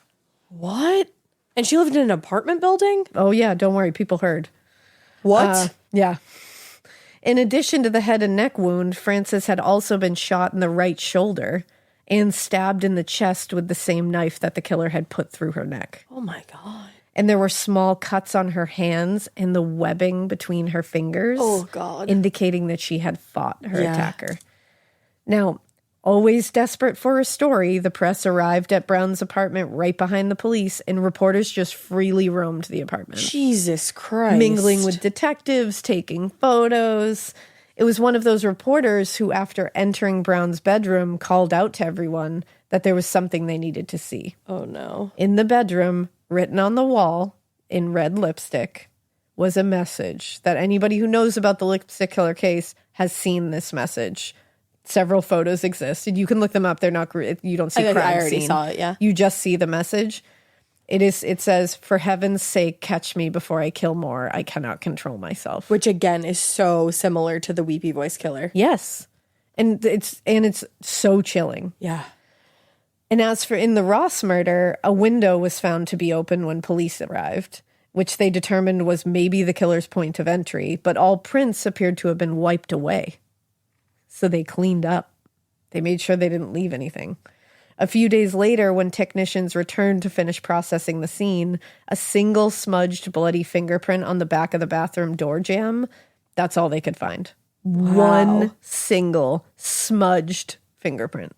What? And she lived in an apartment building? Oh yeah, don't worry, people heard. What? Yeah. In addition to the head and neck wound, Frances had also been shot in the right shoulder and stabbed in the chest with the same knife that the killer had put through her neck. Oh my God. And there were small cuts on her hands and the webbing between her fingers. Oh, God. Indicating that she had fought her Yeah. attacker. Now, always desperate for a story, the press arrived at Brown's apartment right behind the police, and reporters just freely roamed the apartment. Jesus Christ. Mingling with detectives, taking photos. It was one of those reporters who, after entering Brown's bedroom, called out to everyone that there was something they needed to see. Oh, no. In the bedroom, written on the wall in red lipstick, was a message that anybody who knows about the lipstick killer case has seen this message. Several photos exist. You can look them up. They're not, you don't see crime I already scene. saw it, yeah. You just see the message. It says, "For heaven's sake, catch me before I kill more. I cannot control myself." Which, again, is so similar to the weepy voice killer. Yes. And it's so chilling. Yeah. And as for in the Ross murder, a window was found to be open when police arrived, which they determined was maybe the killer's point of entry, but all prints appeared to have been wiped away. So they cleaned up. They made sure they didn't leave anything. A few days later, when technicians returned to finish processing the scene, a single smudged bloody fingerprint on the back of the bathroom door jamb, that's all they could find. Wow. One single smudged fingerprint.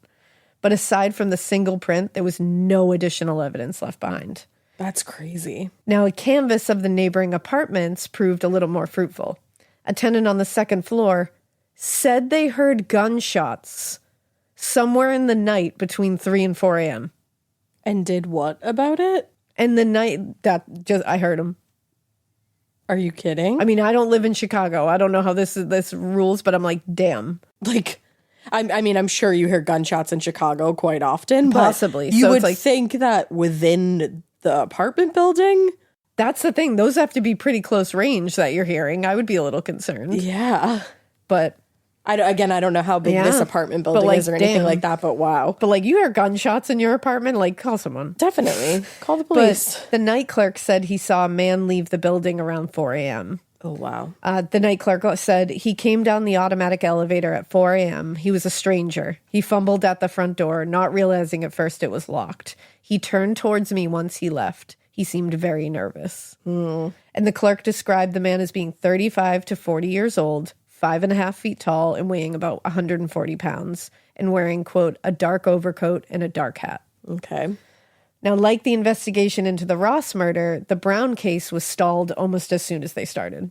But aside from the single print, there was no additional evidence left behind. That's crazy. Now, a canvass of the neighboring apartments proved a little more fruitful. A tenant on the second floor said they heard gunshots somewhere in the night between 3 and 4 a.m. And did what about it? And the night I heard them. Are you kidding? I mean, I don't live in Chicago. I don't know how this rules, but I'm like, damn. Like, I mean, I'm sure you hear gunshots in Chicago quite often. Possibly. But you So would it's like, think that within the apartment building? that's the thing. Those have to be pretty close range that you're hearing. I would be a little concerned. Yeah. But I don't know how big this Yeah. apartment But, building like, is or anything damn. like that, but wow. you hear gunshots in your apartment, like, call someone. Definitely. Call the police. But the night clerk said he saw a man leave the building around 4 a.m. Oh, wow. The night clerk said he came down the automatic elevator at 4 a.m. He was a stranger. He fumbled at the front door, not realizing at first it was locked. He turned towards me once he left. He seemed very nervous. And the clerk described the man as being 35 to 40 years old, 5.5 feet tall, and weighing about 140 pounds, and wearing, quote, a dark overcoat and a dark hat. Okay. Now, like the investigation into the Ross murder, the Brown case was stalled almost as soon as they started.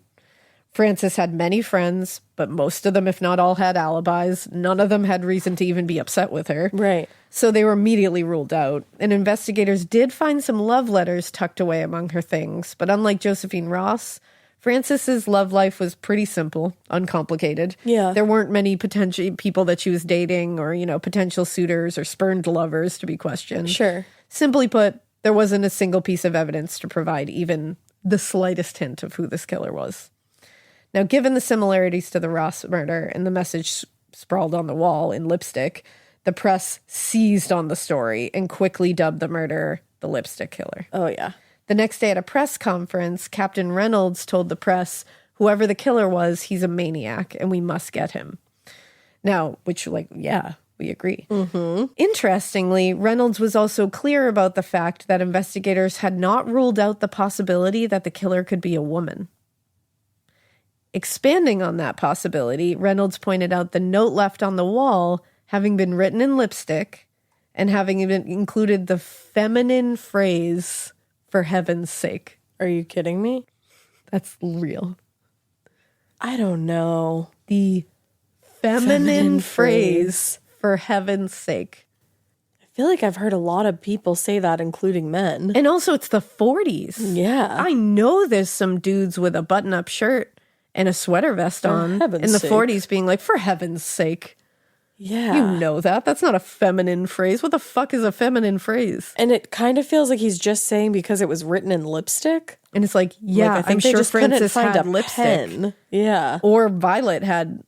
Frances had many friends, but most of them, if not all, had alibis. None of them had reason to even be upset with her. Right. So they were immediately ruled out. And investigators did find some love letters tucked away among her things. But unlike Josephine Ross, Frances's love life was pretty simple, uncomplicated. Yeah. There weren't many potential people that she was dating or, potential suitors or spurned lovers to be questioned. Sure. Simply put, there wasn't a single piece of evidence to provide even the slightest hint of who this killer was. Now, given the similarities to the Ross murder and the message sprawled on the wall in lipstick, the press seized on the story and quickly dubbed the murderer the lipstick killer. Oh, yeah. The next day at a press conference, Captain Reynolds told the press, whoever the killer was, he's a maniac and we must get him. Now, which, yeah, we agree. Mm-hmm. Interestingly, Reynolds was also clear about the fact that investigators had not ruled out the possibility that the killer could be a woman. Expanding on that possibility, Reynolds pointed out the note left on the wall having been written in lipstick and having even included the feminine phrase, "for heaven's sake." Are you kidding me? That's real. I don't know. The feminine phrase, "for heaven's sake." I feel like I've heard a lot of people say that, including men. And also, it's the 40s. Yeah. I know there's some dudes with a button-up shirt and a sweater vest on heaven's in the sake. 40s being like, "for heaven's sake." Yeah. You know that. That's not a feminine phrase. What the fuck is a feminine phrase? And it kind of feels like he's just saying because it was written in lipstick. And it's like, yeah, Like, I think I'm they sure just couldn't Frances find had a lipstick. pen. Yeah. Or Violet had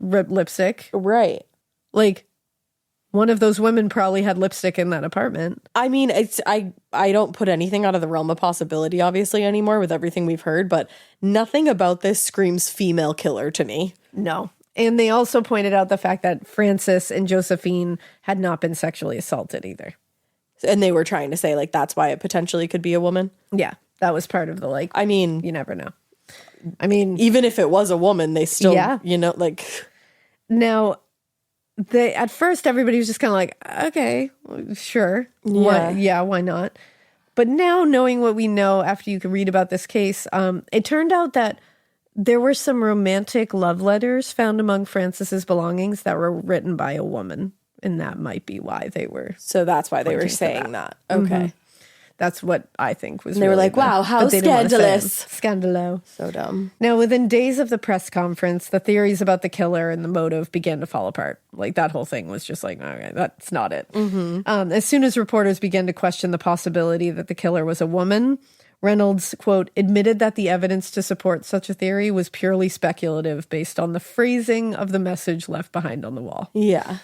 lipstick. Right. Like, one of those women probably had lipstick in that apartment. I mean, I don't put anything out of the realm of possibility, obviously, anymore with everything we've heard, but nothing about this screams female killer to me. No. And they also pointed out the fact that Frances and Josephine had not been sexually assaulted either. And they were trying to say, that's why it potentially could be a woman. Yeah, that was part of the, I mean, you never know. I mean, even if it was a woman, they still, Yeah. Now, at first everybody was just kind of like, okay, sure. Why not? But now, knowing what we know after you can read about this case, it turned out that there were some romantic love letters found among Frances's belongings that were written by a woman And that might be why they were. So that's why they were pointing to saying that. that. Okay. That's what I think was They were really like, wow, how but they didn't wanna say it. scandalous. Scandalo. So dumb. Now, within days of the press conference, the theories about the killer and the motive began to fall apart. Like, that whole thing was just like, okay, that's not it. As soon as reporters began to question the possibility that the killer was a woman, Reynolds, quote, admitted that the evidence to support such a theory was purely speculative based on the phrasing of the message left behind on the wall. Yeah.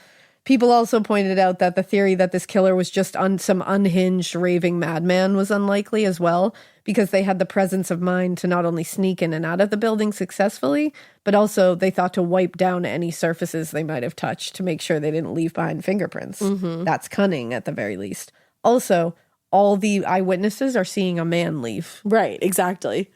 People also pointed out that the theory that this killer was just some unhinged, raving madman was unlikely as well, because they had the presence of mind to not only sneak in and out of the building successfully, but also they thought to wipe down any surfaces they might have touched to make sure they didn't leave behind fingerprints. That's cunning at the very least. Also, all the eyewitnesses are seeing a man leave. Right, exactly.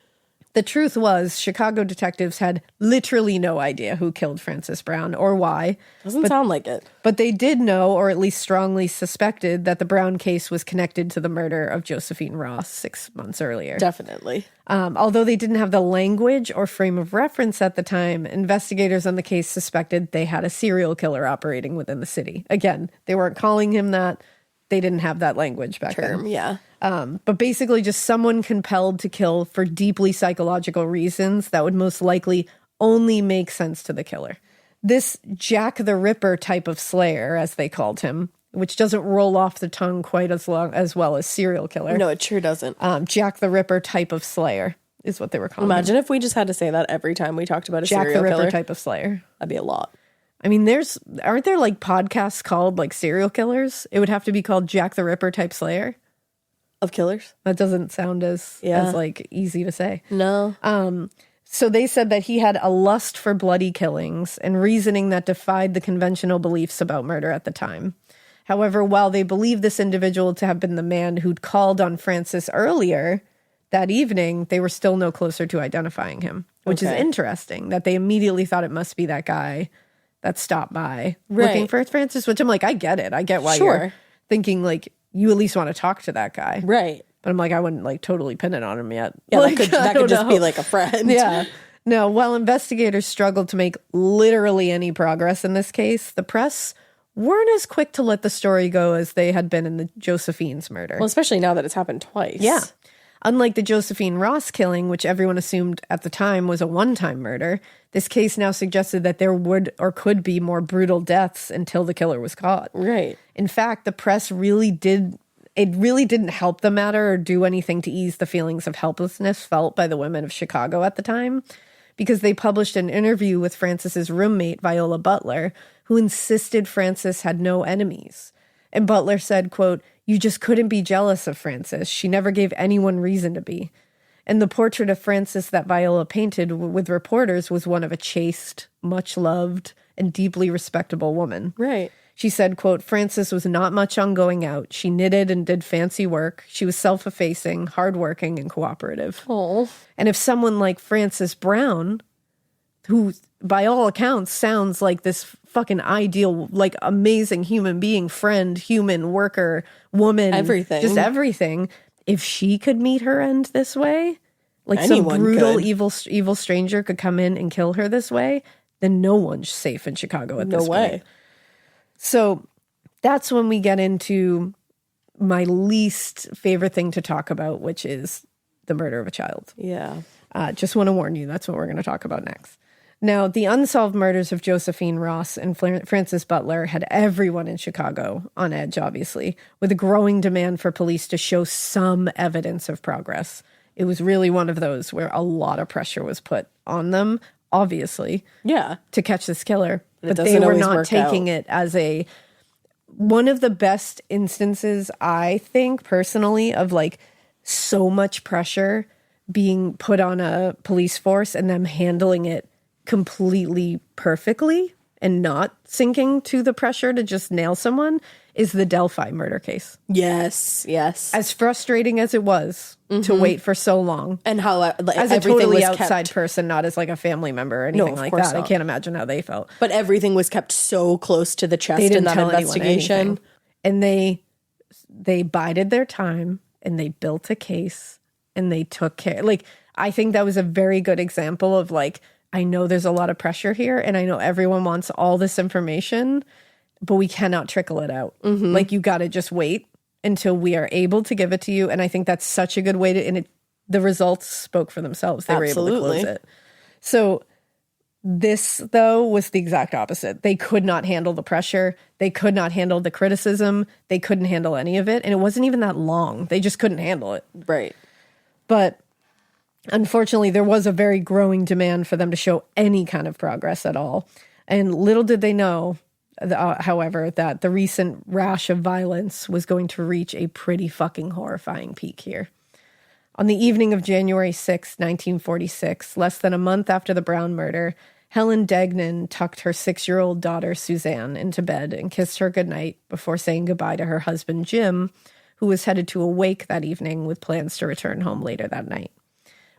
The truth was, Chicago detectives had literally no idea who killed Frances Brown or why. Doesn't sound like it. But they did know, or at least strongly suspected, that the Brown case was connected to the murder of Josephine Ross 6 months earlier. Definitely. Although they didn't have the language or frame of reference at the time, investigators on the case suspected they had a serial killer operating within the city. Again, they weren't calling him that. They didn't have that language back then. Yeah. But basically just someone compelled to kill for deeply psychological reasons that would most likely only make sense to the killer. This Jack the Ripper type of slayer, as they called him, which doesn't roll off the tongue quite as well as serial killer. No, it sure doesn't. Jack the Ripper type of slayer is what they were calling him. Imagine if we just had to say that every time we talked about a Jack serial the Ripper killer. type of slayer. That'd be a lot. I mean, aren't there like podcasts called like serial killers? It would have to be called Jack the Ripper type slayer. Of killers? That doesn't sound as like easy to say. No. So they said that he had a lust for bloody killings and reasoning that defied the conventional beliefs about murder at the time. However, while they believed this individual to have been the man who'd called on Frances earlier that evening, they were still no closer to identifying him, which is interesting that they immediately thought it must be that guy that stopped by looking for Frances, which I'm like, I get it. I get why you're thinking like you at least want to talk to that guy. Right. But I'm like, I wouldn't like totally pin it on him yet. Yeah, like, that could just be like a friend. Yeah. No, while investigators struggled to make literally any progress in this case, the press weren't as quick to let the story go as they had been in the Josephine's murder. Well, especially now that it's happened twice. Yeah. Unlike the Josephine Ross killing, which everyone assumed at the time was a one-time murder, this case now suggested that there would or could be more brutal deaths until the killer was caught. Right. In fact, the press really didn't help the matter or do anything to ease the feelings of helplessness felt by the women of Chicago at the time, because they published an interview with Frances's roommate, Viola Butler, who insisted Frances had no enemies. And Butler said, quote, "You just couldn't be jealous of Frances. She never gave anyone reason to be." And the portrait of Frances that Viola painted with reporters was one of a chaste, much-loved, and deeply respectable woman. Right. She said, quote, "Frances was not much on going out. She knitted and did fancy work. She was self-effacing, hardworking, and cooperative." Oh. And if someone like Frances Brown, who by all accounts sounds like this fucking ideal, like amazing human being, friend, human, worker, woman, everything, just everything, if she could meet her end this way, like anyone some brutal, could. evil stranger could come in and kill her this way, then no one's safe in Chicago at this point. No way. So that's when we get into my least favorite thing to talk about, which is the murder of a child. Yeah. Just want to warn you, that's what we're going to talk about next. Now, the unsolved murders of Josephine Ross and Frances Butler had everyone in Chicago on edge, obviously, with a growing demand for police to show some evidence of progress. It was really one of those where a lot of pressure was put on them, obviously, to catch this killer. But they were not taking it as one of the best instances, I think, personally, of like so much pressure being put on a police force and them handling it completely perfectly and not sinking to the pressure to just nail someone is the Delphi murder case. Yes. As frustrating as it was to wait for so long. And how as a totally outside person, not as like a family member or anything like that. Not. I can't imagine how they felt. But everything was kept so close to the chest in that investigation. And they bided their time and they built a case and they took care. Like, I think that was a very good example of like, I know there's a lot of pressure here and I know everyone wants all this information. but we cannot trickle it out. Like, you got to just wait until we are able to give it to you. And I think that's such a good way to, and the results spoke for themselves. They were able to close it. So this, though, was the exact opposite. They could not handle the pressure. They could not handle the criticism. They couldn't handle any of it. And it wasn't even that long. They just couldn't handle it. Right. But unfortunately, there was a very growing demand for them to show any kind of progress at all. And little did they know, however, that the recent rash of violence was going to reach a pretty fucking horrifying peak here. On the evening of January 6, 1946, less than a month after the Brown murder, Helen Degnan tucked her 6-year-old daughter, Suzanne, into bed and kissed her goodnight before saying goodbye to her husband, Jim, who was headed to a wake that evening with plans to return home later that night.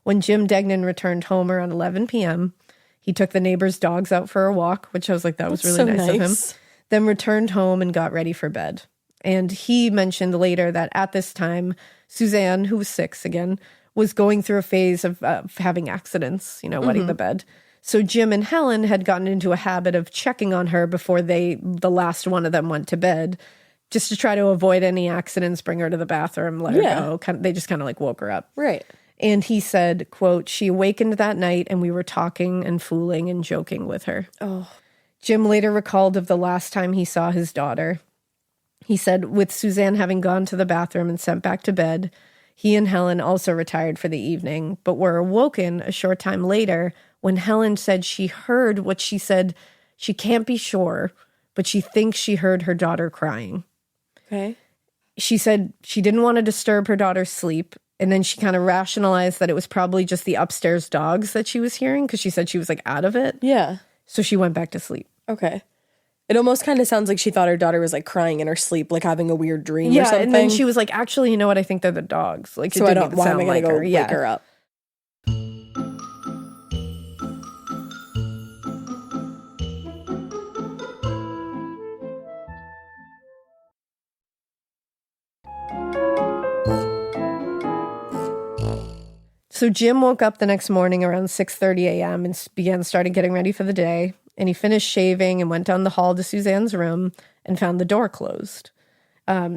When Jim Degnan returned home around 11 p.m., he took the neighbor's dogs out for a walk, which I was like, that was really nice of him, then returned home and got ready for bed. And he mentioned later that at this time, Suzanne, who was 6 again, was going through a phase of having accidents, wetting the bed. So Jim and Helen had gotten into a habit of checking on her before the last one of them went to bed, just to try to avoid any accidents, bring her to the bathroom, let her go. They just kind of like woke her up. Right. And he said, quote, "She awakened that night and we were talking and fooling and joking with her." Oh. Jim later recalled of the last time he saw his daughter. He said, with Suzanne having gone to the bathroom and sent back to bed, he and Helen also retired for the evening, but were awoken a short time later when Helen said she heard what she said. She can't be sure, but she thinks she heard her daughter crying. Okay. She said she didn't want to disturb her daughter's sleep. And then she kind of rationalized that it was probably just the upstairs dogs that she was hearing, because she said she was like out of it. Yeah. So she went back to sleep. Okay. It almost kind of sounds like she thought her daughter was like crying in her sleep, like having a weird dream or something. And then she was like, actually, you know what? I think they're the dogs. Like, so it why didn't even sound am I like gonna go her. wake her up? So Jim woke up the next morning around 6:30 a.m. and started getting ready for the day. And he finished shaving and went down the hall to Suzanne's room and found the door closed.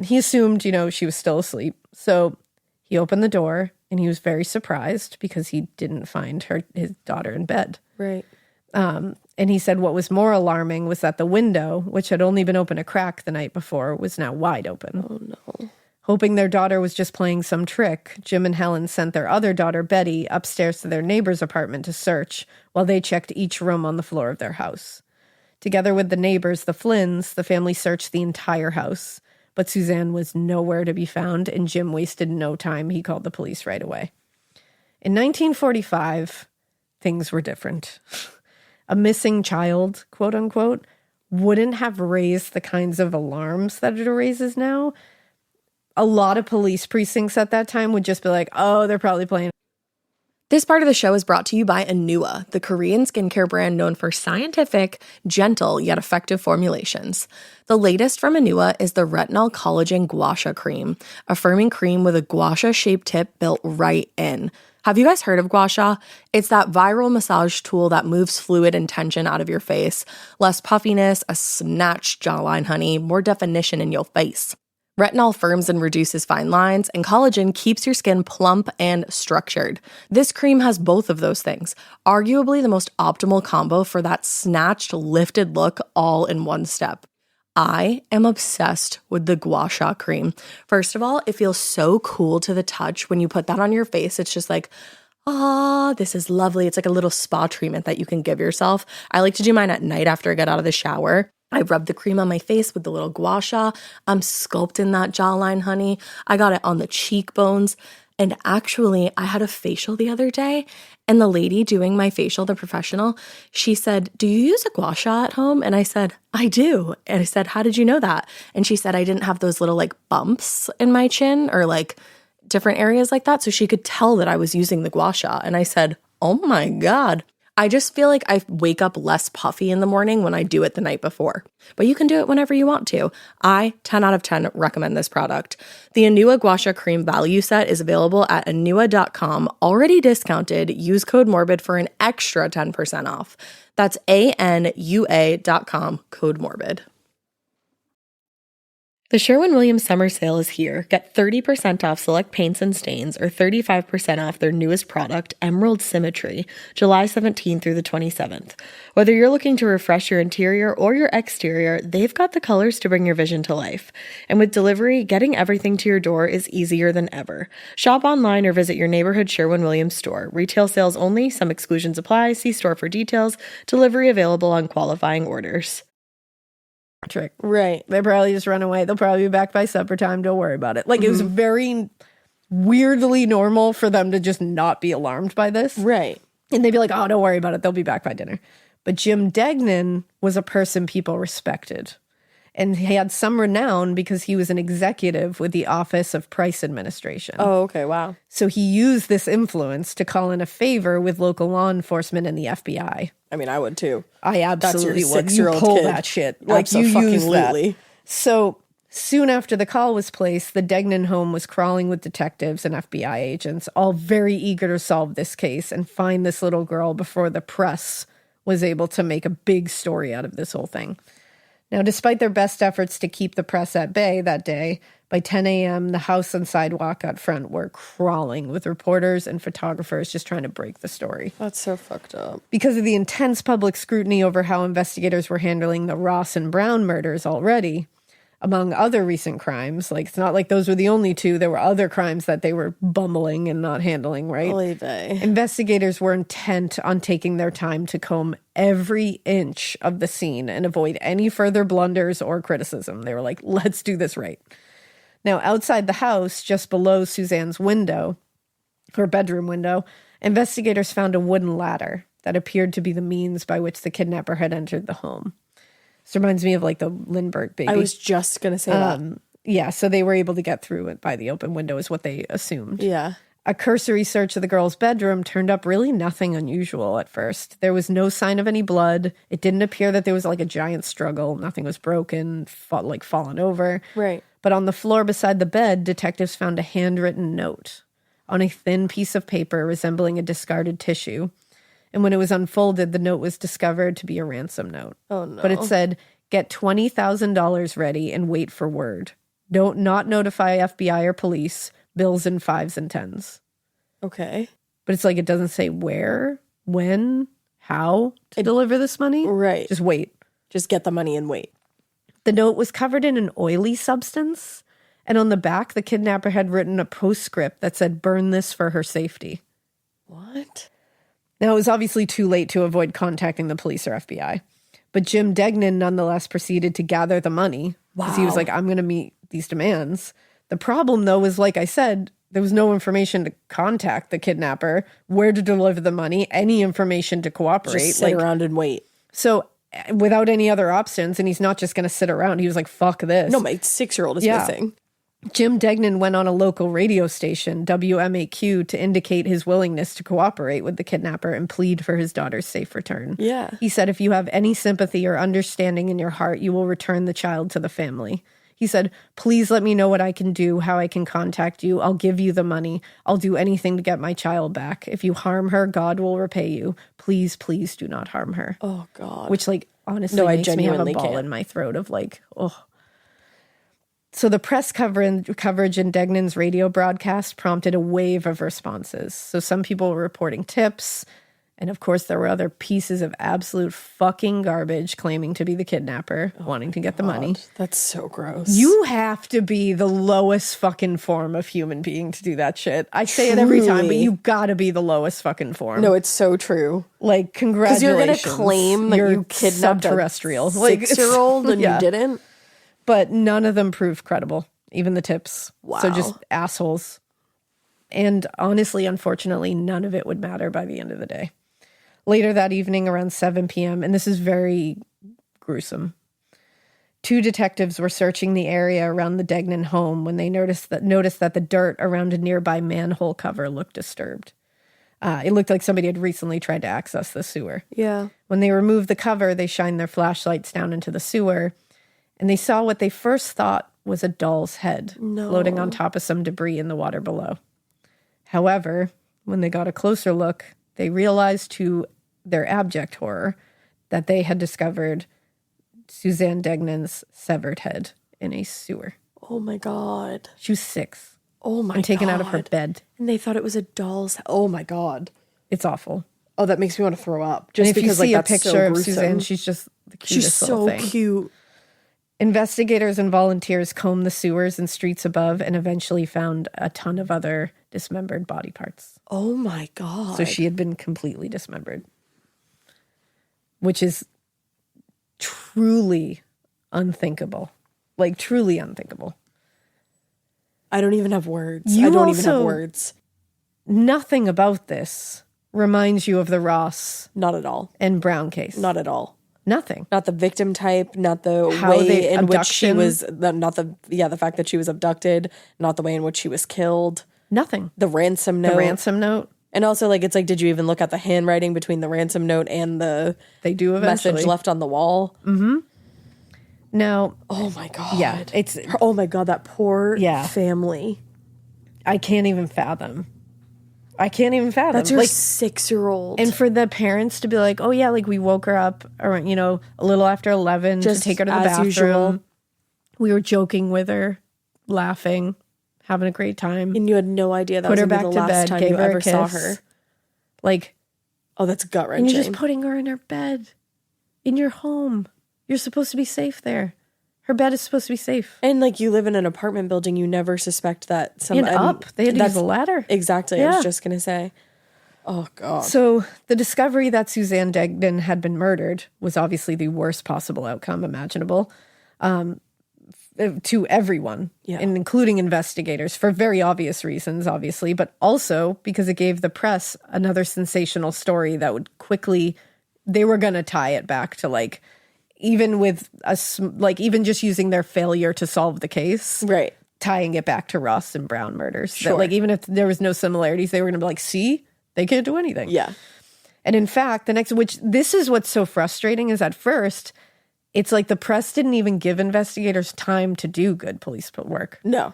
He assumed, she was still asleep. So he opened the door and he was very surprised because he didn't find his daughter in bed. Right. And he said what was more alarming was that the window, which had only been open a crack the night before, was now wide open. Oh, no. Hoping their daughter was just playing some trick, Jim and Helen sent their other daughter, Betty, upstairs to their neighbor's apartment to search while they checked each room on the floor of their house. Together with the neighbors, the Flynns, the family searched the entire house, but Suzanne was nowhere to be found, and Jim wasted no time. He called the police right away. In 1945, things were different. A missing child, quote unquote, wouldn't have raised the kinds of alarms that it raises now. A lot of police precincts at that time would just be like, oh, they're probably playing. This part of the show is brought to you by Anua, the Korean skincare brand known for scientific, gentle, yet effective formulations. The latest from Anua is the Retinol Collagen Gua Sha Cream, a firming cream with a gua sha-shaped tip built right in. Have you guys heard of gua sha? It's that viral massage tool that moves fluid and tension out of your face. Less puffiness, a snatched jawline, honey, more definition in your face. Retinol firms and reduces fine lines, and collagen keeps your skin plump and structured. This cream has both of those things, arguably the most optimal combo for that snatched, lifted look all in one step. I am obsessed with the Gua Sha cream. First of all, it feels so cool to the touch. When you put that on your face, it's just like, this is lovely. It's like a little spa treatment that you can give yourself. I like to do mine at night after I get out of the shower. I rub the cream on my face with the little gua sha. I'm sculpting that jawline, honey. I got it on the cheekbones. And actually, I had a facial the other day, and the lady doing my facial, the professional, she said, "Do you use a gua sha at home?" And I said, "I do." And I said, "How did you know that?" And she said, "I didn't have those little like bumps in my chin or like different areas like that." So she could tell that I was using the gua sha. And I said, "Oh my God." I just feel like I wake up less puffy in the morning when I do it the night before. But you can do it whenever you want to. I, 10 out of 10, recommend this product. The Anua Gua Sha Cream value set is available at anua.com, already discounted. Use code MORBID for an extra 10% off. That's ANUA.com, code MORBID. The Sherwin-Williams summer sale is here. Get 30% off select paints and stains or 35% off their newest product, Emerald Symmetry, July 17th through the 27th. Whether you're looking to refresh your interior or your exterior, they've got the colors to bring your vision to life. And with delivery, getting everything to your door is easier than ever. Shop online or visit your neighborhood Sherwin-Williams store. Retail sales only. Some exclusions apply. See store for details. Delivery available on qualifying orders. Trick. Right. They probably just run away. They'll probably be back by supper time. Don't worry about it. Like, it was very weirdly normal for them to just not be alarmed by this. Right. And they'd be like, oh, don't worry about it. They'll be back by dinner. But Jim Degnan was a person people respected. And he had some renown because he was an executive with the Office of Price Administration. Oh, okay. Wow. So he used this influence to call in a favor with local law enforcement and the FBI. I mean, I would too. I absolutely That's your would. You 6-year-old pull kid. that shit. Like, you use that. Absolutely. So soon after the call was placed, the Degnan home was crawling with detectives and FBI agents, all very eager to solve this case and find this little girl before the press was able to make a big story out of this whole thing. Now, despite their best efforts to keep the press at bay that day, by 10 a.m., the house and sidewalk out front were crawling with reporters and photographers just trying to break the story. That's so fucked up. Because of the intense public scrutiny over how investigators were handling the Ross and Brown murders already, among other recent crimes, like, it's not like those were the only two. There were other crimes that they were bumbling and not handling, right? Oy vey. Investigators were intent on taking their time to comb every inch of the scene and avoid any further blunders or criticism. They were like, let's do this right. Now, outside the house, just below Suzanne's window, her bedroom window, investigators found a wooden ladder that appeared to be the means by which the kidnapper had entered the home. This reminds me of like the Lindbergh baby. I was just going to say that. Yeah, so they were able to get through it by the open window is what they assumed. Yeah. A cursory search of the girl's bedroom turned up really nothing unusual at first. There was no sign of any blood. It didn't appear that there was like a giant struggle. Nothing was broken, fallen over. Right. But on the floor beside the bed, detectives found a handwritten note on a thin piece of paper resembling a discarded tissue. And when it was unfolded, the note was discovered to be a ransom note. Oh, no. But it said, get $20,000 ready and wait for word. Don't not notify FBI or police. Bills in 5s and 10s. Okay. But it's like, it doesn't say where, when, how to deliver this money. Right. Just wait. Just get the money and wait. The note was covered in an oily substance. And on the back, the kidnapper had written a postscript that said, burn this for her safety. What? Now, it was obviously too late to avoid contacting the police or FBI. But Jim Degnan nonetheless proceeded to gather the money. Because he was like, I'm going to meet these demands. The problem, though, was, like I said, there was no information to contact the kidnapper, where to deliver the money, any information to cooperate. Just sit around and wait. So without any other options, and he's not just going to sit around. He was like, fuck this. No, my 6-year-old is missing. Jim Degnan went on a local radio station, WMAQ, to indicate his willingness to cooperate with the kidnapper and plead for his daughter's safe return. Yeah. He said, if you have any sympathy or understanding in your heart, you will return the child to the family. He said, please let me know what I can do, how I can contact you. I'll give you the money. I'll do anything to get my child back. If you harm her, God will repay you. Please, please do not harm her. Oh, God. Which, like, honestly No, I makes me have a genuinely ball can't. in my throat of like, oh. So the press coverage in Degnan's radio broadcast prompted a wave of responses. So some people were reporting tips. And of course, there were other pieces of absolute fucking garbage claiming to be the kidnapper, wanting to get the money. That's so gross. You have to be the lowest fucking form of human being to do that shit. I say it every time, but Truly. you gotta be the lowest fucking form. No, it's so true. Like, congratulations. Because you're going to claim that You're you kidnapped subterrestrial. a Like, 6-year-old and yeah. you didn't? But none of them proved credible, even the tips. Wow. So just assholes. And honestly, unfortunately, none of it would matter by the end of the day. Later that evening around 7 p.m., and this is very gruesome, 2 detectives were searching the area around the Degnan home when they noticed that the dirt around a nearby manhole cover looked disturbed. It looked like somebody had recently tried to access the sewer. Yeah. When they removed the cover, they shined their flashlights down into the sewer, and they saw what they first thought was a doll's head floating on top of some debris in the water below. However, when they got a closer look, they realized to their abject horror that they had discovered Suzanne Degnan's severed head in a sewer. Oh my God. She was 6. Oh my God. And taken out of her bed. And they thought it was a doll's. Oh my God. It's awful. Oh, that makes me want to throw up. Just Just if because you see like a that's picture so of gruesome. Suzanne, she's just the cutest She's little so thing. cute. Investigators and volunteers combed the sewers and streets above and eventually found a ton of other dismembered body parts. Oh my God. So she had been completely dismembered, which is truly unthinkable. Like, truly unthinkable. I don't even have words. You I don't even also- have words. Nothing about this reminds you of the Ross Not at all. and Brown case. Not at all. Nothing. Not the victim type, not the How way they- in which she abduction. was, the fact that she was abducted, not the way in which she was killed, Nothing. the ransom note. The ransom note, And also, like, it's like, did you even look at the handwriting between the ransom note and the they do eventually. message left on the wall? Now, Oh my God. yeah, it's, Oh my God, that poor Yeah. family. I can't even fathom. That's your Like, 6-year-old. and for the parents to be like, oh yeah, like we woke her up around, a little after 11 Just to take her to the as bathroom. usual. We were joking with her, laughing, having a great time. And you had no idea that Put was her gonna be back the to last bed, time gave you her a ever saw kiss. her. Like, Oh, that's gut and wrenching. you're just putting her in her bed, in your home. You're supposed to be safe there. Her bed is supposed to be safe. And like you live in an apartment building, you never suspect that And up. They had to use a ladder. Exactly. I Yeah. was just gonna say. Oh God. So the discovery that Suzanne Degnan had been murdered was obviously the worst possible outcome imaginable to everyone, Yeah. and including investigators, for very obvious reasons, obviously, but also because it gave the press another sensational story that would quickly, they were going to tie it back to like, even with us, like even just using their failure to solve the case, Right. tying it back to Ross and Brown murders. Sure. That, like, even if there was no similarities, they were going to be like, see, they can't do anything. Yeah. And in fact, this is what's so frustrating, is at first, it's like the press didn't even give investigators time to do good police work. No.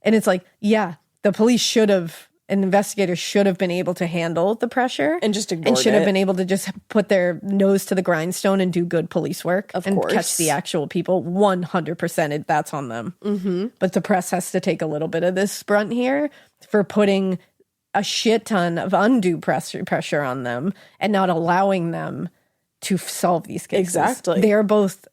And it's like, yeah, the police should have, and investigators should have been able to handle the pressure And just ignored and should have it. been able to just put their nose to the grindstone and do good police work Of and course. catch the actual people. 100%, that's on them. Mm-hmm. But the press has to take a little bit of this brunt here for putting a shit ton of undue pressure on them and not allowing them to solve these cases. Exactly. They're both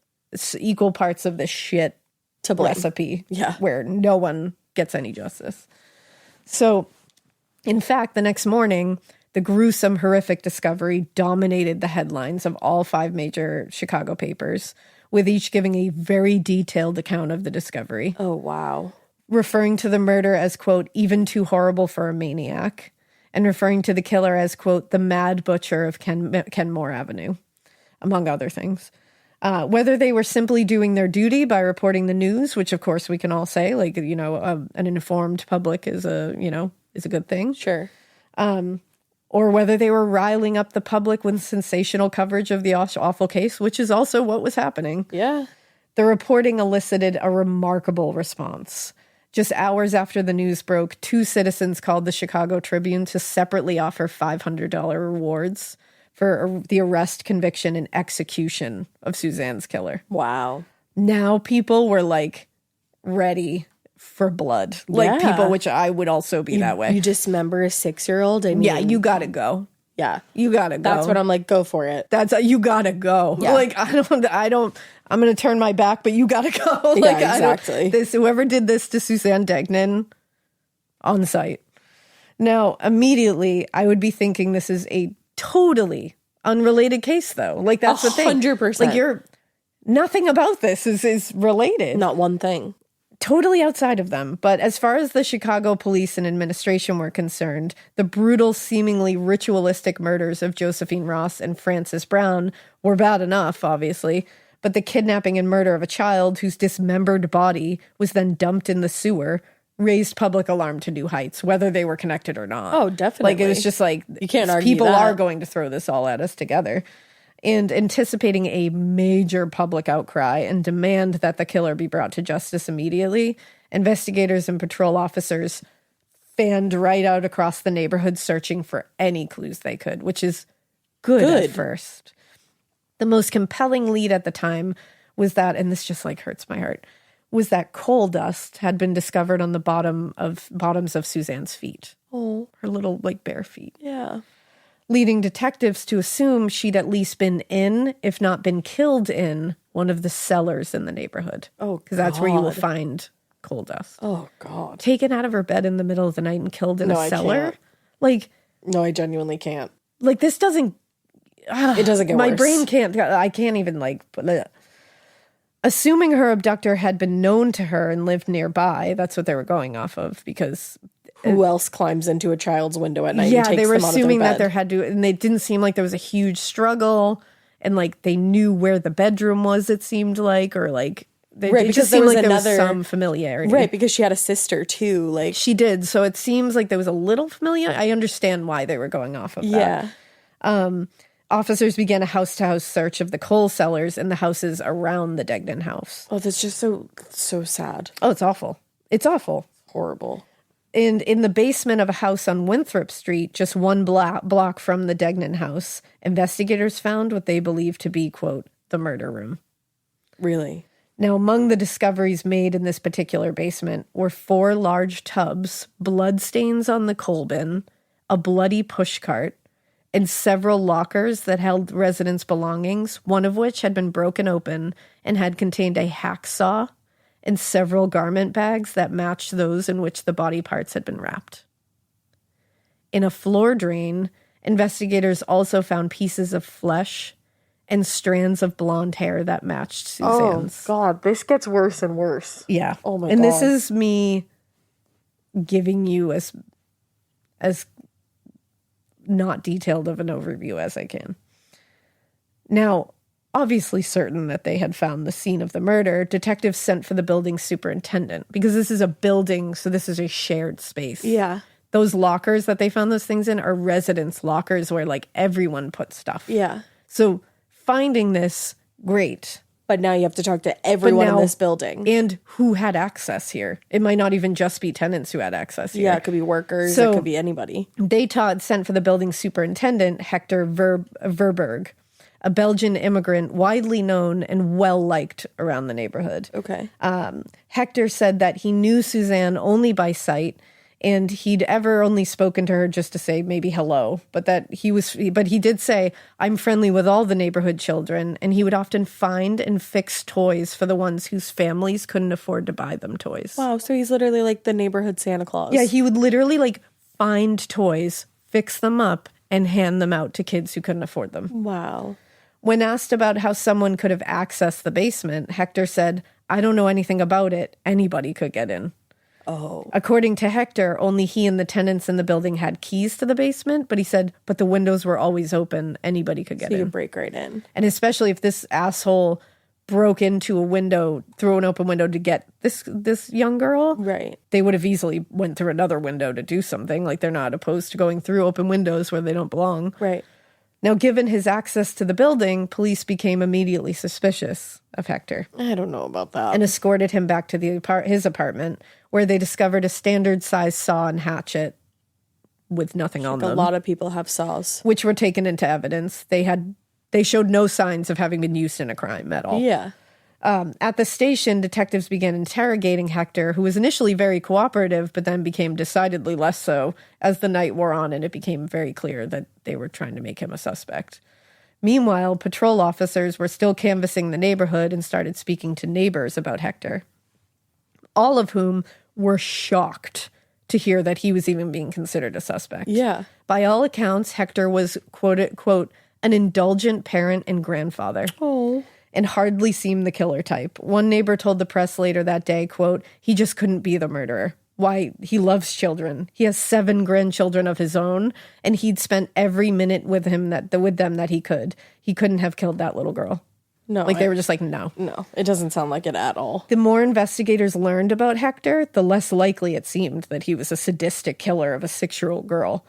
equal parts of this shit To blame. recipe, Yeah. where no one gets any justice. So, in fact, the next morning, the gruesome, horrific discovery dominated the headlines of all 5 major Chicago papers, with each giving a very detailed account of the discovery, Oh wow. referring to the murder as, quote, even too horrible for a maniac, and referring to the killer as, quote, the mad butcher of Kenmore Avenue, among other things. Whether they were simply doing their duty by reporting the news, which of course we can all say, like, an informed public is a good thing. Sure. Or whether they were riling up the public with sensational coverage of the awful case, which is also what was happening. Yeah. The reporting elicited a remarkable response. Just hours after the news broke, 2 citizens called the Chicago Tribune to separately offer $500 rewards for the arrest, conviction, and execution of Suzanne's killer. Wow. Now people were like ready for blood. Like Yeah. people, which I would also be that way. You dismember a 6-year-old. I mean, Yeah, you gotta go. Yeah. You gotta go. That's what I'm like. Go for it. You gotta go. Yeah. Like, I'm going to turn my back, but you gotta go. Like, exactly. Whoever did this to Suzanne Degnan, on site. Now, immediately, I would be thinking this is a totally unrelated case, though. Like, that's the thing. 100%. Like, nothing about this is related. Not one thing. Totally outside of them. But as far as the Chicago police and administration were concerned, the brutal, seemingly ritualistic murders of Josephine Ross and Frances Brown were bad enough, obviously, but the kidnapping and murder of a child whose dismembered body was then dumped in the sewer raised public alarm to new heights, whether they were connected or not. Oh, definitely. Like, it was just like, You can't argue people that. are going to throw this all at us together. And anticipating a major public outcry and demand that the killer be brought to justice immediately, investigators and patrol officers fanned right out across the neighborhood searching for any clues they could, which is good at first. The most compelling lead at the time was that, and this just like hurts my heart, was that coal dust had been discovered on the bottoms of Suzanne's feet. Oh, Her little, like, bare feet. yeah. Leading detectives to assume she'd at least been in, if not been killed in, one of the cellars in the neighborhood. Oh, because that's where you will God. find coal dust. Oh, God. Taken out of her bed in the middle of the night and killed in No, a I cellar. can't. Like, No, I genuinely can't. this doesn't. It doesn't get My worse. brain can't. I can't even assuming her abductor had been known to her and lived nearby. That's what they were going off of because. Who else climbs into a child's window at night and takes they were them out of assuming their that bed? there had to, and they didn't seem like there was a huge struggle, and like they knew where the bedroom was. It seemed like, or like they Right, it because just there seemed was like there another- was some familiarity, Right, because she had a sister too. Like, She did, so it seems like there was a little familiar. I understand why they were going off of that. yeah. Officers began a house-to-house search of the coal cellars in the houses around the Degnan house. Oh, that's just so sad. Oh, it's awful. It's awful. Horrible. And in the basement of a house on Winthrop Street, just one block from the Degnan house, investigators found what they believed to be, quote, the murder room. Really? Now, among the discoveries made in this particular basement were 4 large tubs, bloodstains on the coal bin, a bloody pushcart, and several lockers that held residents' belongings, one of which had been broken open and had contained a hacksaw and several garment bags that matched those in which the body parts had been wrapped. In a floor drain, investigators also found pieces of flesh and strands of blonde hair that matched Suzanne's. Oh, God. This gets worse and worse. Yeah. Oh, my and God. this is me giving you as not detailed of an overview as I can. Now, obviously certain that they had found the scene of the murder, detectives sent for the building superintendent because this is a building, so this is a shared space. Yeah. Those lockers that they found those things in are residence lockers where like everyone puts stuff. Yeah. So finding this, great. But now you have to talk to everyone in now- this building. And who had access here? It might not even just be tenants who had access here. Yeah, it could be workers. So- it could be anybody. They sent for the building superintendent, Hector Verberg, a Belgian immigrant widely known and well-liked around the neighborhood. Okay. Hector said that he knew Suzanne only by sight, and he'd ever only spoken to her just to say maybe hello, but he did say, I'm friendly with all the neighborhood children, and he would often find and fix toys for the ones whose families couldn't afford to buy them toys. Wow, so he's literally like the neighborhood Santa Claus. Yeah, he would literally like find toys, fix them up, and hand them out to kids who couldn't afford them. Wow. When asked about how someone could have accessed the basement, Hector said, I don't know anything about it. Anybody could get in. Oh. According to Hector, only he and the tenants in the building had keys to the basement, but he said, but the windows were always open. Anybody could get You in. could break right in. And especially if this asshole broke into a window, through an open window to get this young girl, Right. they would have easily went through another window to do something. Like they're not opposed to going through open windows where they don't belong. Right. Now, given his access to the building, police became immediately suspicious of Hector I don't know about that. and escorted him back to his apartment, where they discovered a standard-sized saw and hatchet with nothing on a them, lot of people have saws. which were taken into evidence. They showed no signs of having been used in a crime at all. Yeah. At the station, detectives began interrogating Hector, who was initially very cooperative, but then became decidedly less so as the night wore on and it became very clear that they were trying to make him a suspect. Meanwhile, patrol officers were still canvassing the neighborhood and started speaking to neighbors about Hector, all of whom were shocked to hear that he was even being considered a suspect. Yeah. By all accounts, Hector was, quote, an indulgent parent and grandfather. Oh. And hardly seemed the killer type. One neighbor told the press later that day, quote, he just couldn't be the murderer. Why, he loves children. He has 7 grandchildren of his own, and he'd spent every minute with them that he could. He couldn't have killed that little girl. No. Like, they were just like, no. No, it doesn't sound like it at all. The more investigators learned about Hector, the less likely it seemed that he was a sadistic killer of a 6-year-old girl.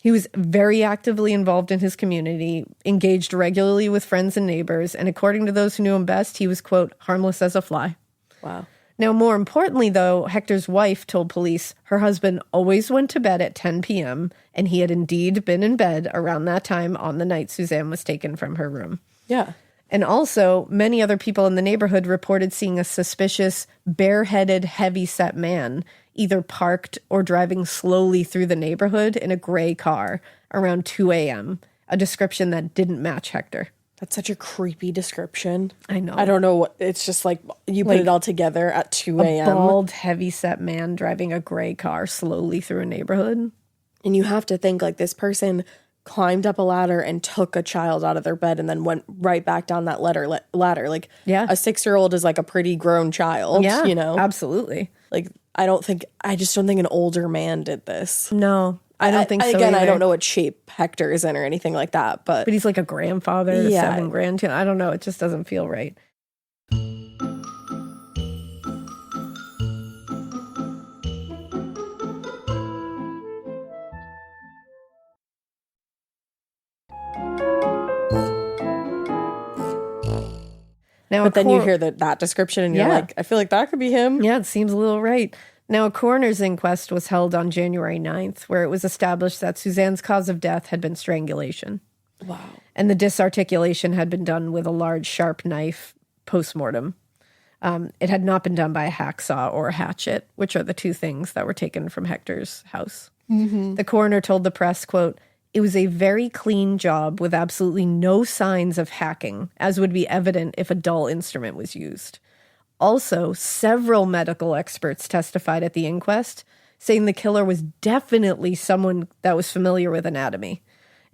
He was very actively involved in his community, engaged regularly with friends and neighbors, and according to those who knew him best, he was, quote, harmless as a fly. Wow. Now, more importantly, though, Hector's wife told police her husband always went to bed at 10 p.m., and he had indeed been in bed around that time on the night Suzanne was taken from her room. Yeah. And also, many other people in the neighborhood reported seeing a suspicious, bareheaded, heavy-set man either parked or driving slowly through the neighborhood in a gray car around 2 a.m., a description that didn't match Hector. That's such a creepy description. I know. I don't know what, it's just like you put it all together at 2 a.m. A bald, heavy-set man driving a gray car slowly through a neighborhood. And you have to think like this person climbed up a ladder and took a child out of their bed and then went right back down that ladder. Like, Yeah. a 6-year-old is like a pretty grown child, Yeah, you know? absolutely. Like, I just don't think an older man did this. No, I don't think so Again, I either. don't know what shape Hector is in or anything like that, but But he's like a grandfather to Yeah. 7 grandchildren. I don't know. It just doesn't feel right. Now, but then you hear that description and you're Yeah. like, I feel like that could be him. Yeah, it seems a little right. Now, a coroner's inquest was held on January 9th, where it was established that Suzanne's cause of death had been strangulation. Wow. And the disarticulation had been done with a large, sharp knife post-mortem. It had not been done by a hacksaw or a hatchet, which are the two things that were taken from Hector's house. Mm-hmm. The coroner told the press, quote, "It was a very clean job with absolutely no signs of hacking, as would be evident if a dull instrument was used." Also, several medical experts testified at the inquest, saying the killer was definitely someone that was familiar with anatomy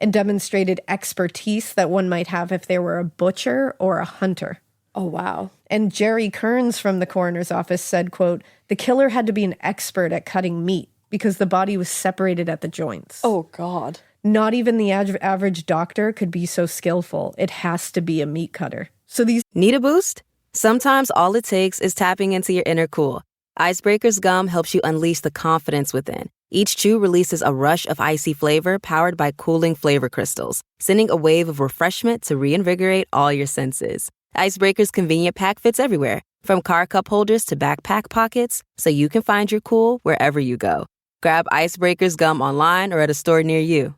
and demonstrated expertise that one might have if they were a butcher or a hunter. Oh, wow. And Jerry Kearns from the coroner's office said, quote, "The killer had to be an expert at cutting meat because the body was separated at the joints. Oh, God. Not even the average doctor could be so skillful. It has to be a meat cutter." So these Need a boost? Sometimes all it takes is tapping into your inner cool. Icebreaker's gum helps you unleash the confidence within. Each chew releases a rush of icy flavor powered by cooling flavor crystals, sending a wave of refreshment to reinvigorate all your senses. Icebreaker's convenient pack fits everywhere, from car cup holders to backpack pockets, so you can find your cool wherever you go. Grab Icebreaker's gum online or at a store near you.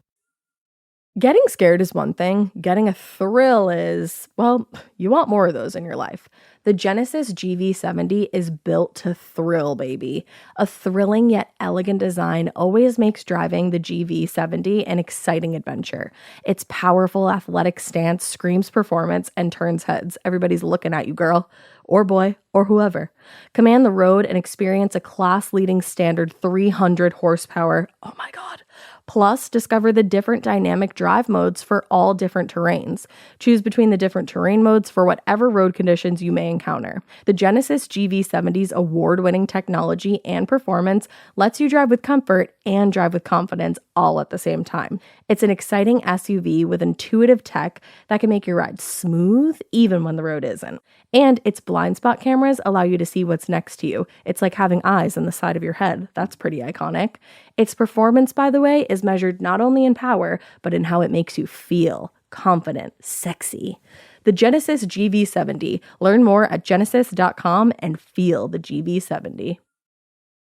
Getting scared is one thing. Getting a thrill is, well, you want more of those in your life. The Genesis GV70 is built to thrill, baby. A thrilling yet elegant design always makes driving the GV70 an exciting adventure. Its powerful athletic stance screams performance and turns heads. Everybody's looking at you, girl, or boy, or whoever. Command the road and experience a class-leading standard 300 horsepower. Oh my God. Plus, discover the different dynamic drive modes for all different terrains. Choose between the different terrain modes for whatever road conditions you may encounter. The Genesis GV70's award-winning technology and performance lets you drive with comfort and drive with confidence all at the same time. It's an exciting SUV with intuitive tech that can make your ride smooth even when the road isn't. And its blind spot cameras allow you to see what's next to you. It's like having eyes on the side of your head. That's pretty iconic. Its performance, by the way, is measured not only in power, but in how it makes you feel confident, sexy. The Genesis GV70. Learn more at genesis.com and feel the GV70.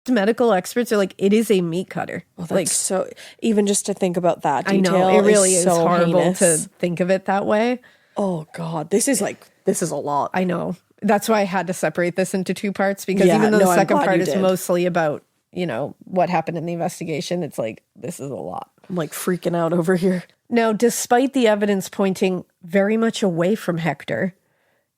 medical experts are like, it is a meat cutter. Well, that's like, so, even just to think about that I detail, know, it really is so horrible heinous. to think of it that way. Oh, God. This is a lot. I know. That's why I had to separate this into two parts, because Yeah, even though no, the I'm second glad part you is did. mostly about, what happened in the investigation, it's like, this is a lot. I'm like freaking out over here. Now, despite the evidence pointing very much away from Hector,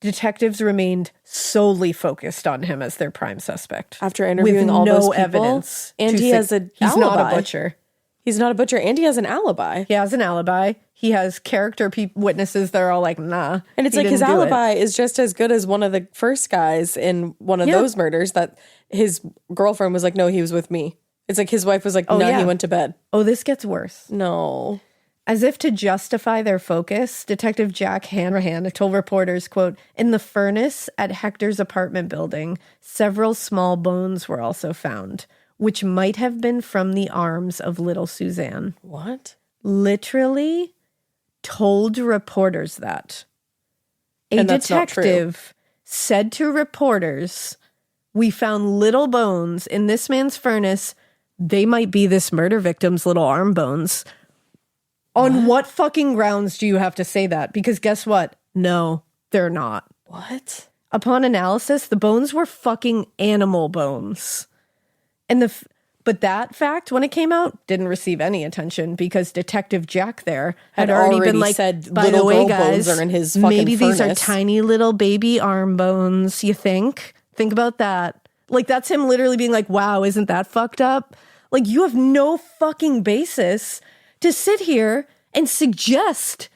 detectives remained solely focused on him as their prime suspect. After interviewing with all no those people, evidence. and to he say- has a He's not a alibi. butcher. He's not a butcher, and he has an alibi. He has an alibi. He has character witnesses that are all like, nah. And it's he like his didn't do it. alibi is just as good as one of the first guys in one of Yeah. those murders that his girlfriend was like, no, he was with me. It's like his wife was like, no, yeah. he went to bed. Oh, this gets worse. No. As if to justify their focus, Detective Jack Hanrahan told reporters, quote, "In the furnace at Hector's apartment building, several small bones were also found, which might have been from the arms of little Suzanne." What? Literally told reporters that. A And that's not true. detective said to reporters, "We found little bones in this man's furnace. They might be this murder victim's little arm bones." On what fucking grounds do you have to say that? Because guess what? No, they're not. What? Upon analysis, the bones were fucking animal bones. And but that fact, when it came out, didn't receive any attention because Detective Jack there had already been like, said, by the way, guys, bones are in his fucking maybe furnace. These are tiny little baby arm bones. You think? Think about that. Like, that's him literally being like, wow, isn't that fucked up? Like, you have no fucking basis to sit here and suggest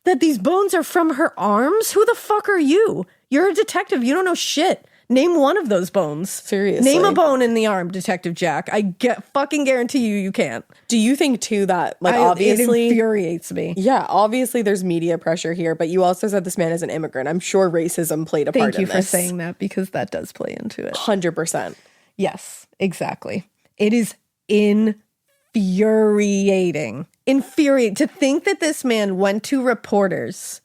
that these bones are from her arms. Who the fuck are you? You're a detective. You don't know shit. Name one of those bones. Seriously. Name a bone in the arm, Detective Jack. I fucking guarantee you can't. Do you think, too, that, like, obviously... It infuriates me. Yeah, obviously there's media pressure here, but you also said this man is an immigrant. I'm sure racism played a part in this. Thank you for saying that, because that does play into it. 100%. Yes, exactly. It is infuriating. Infuriating to think that this man went to reporters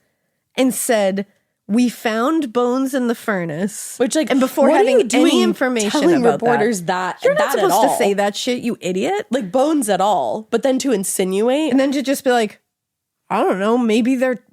and said, we found bones in the furnace. Which, like, and before what having are you doing any information telling about reporters that, that you're not that supposed at to all. say that shit, you idiot. Like, bones at all. But then to insinuate. And then to just be like, I don't know, maybe they're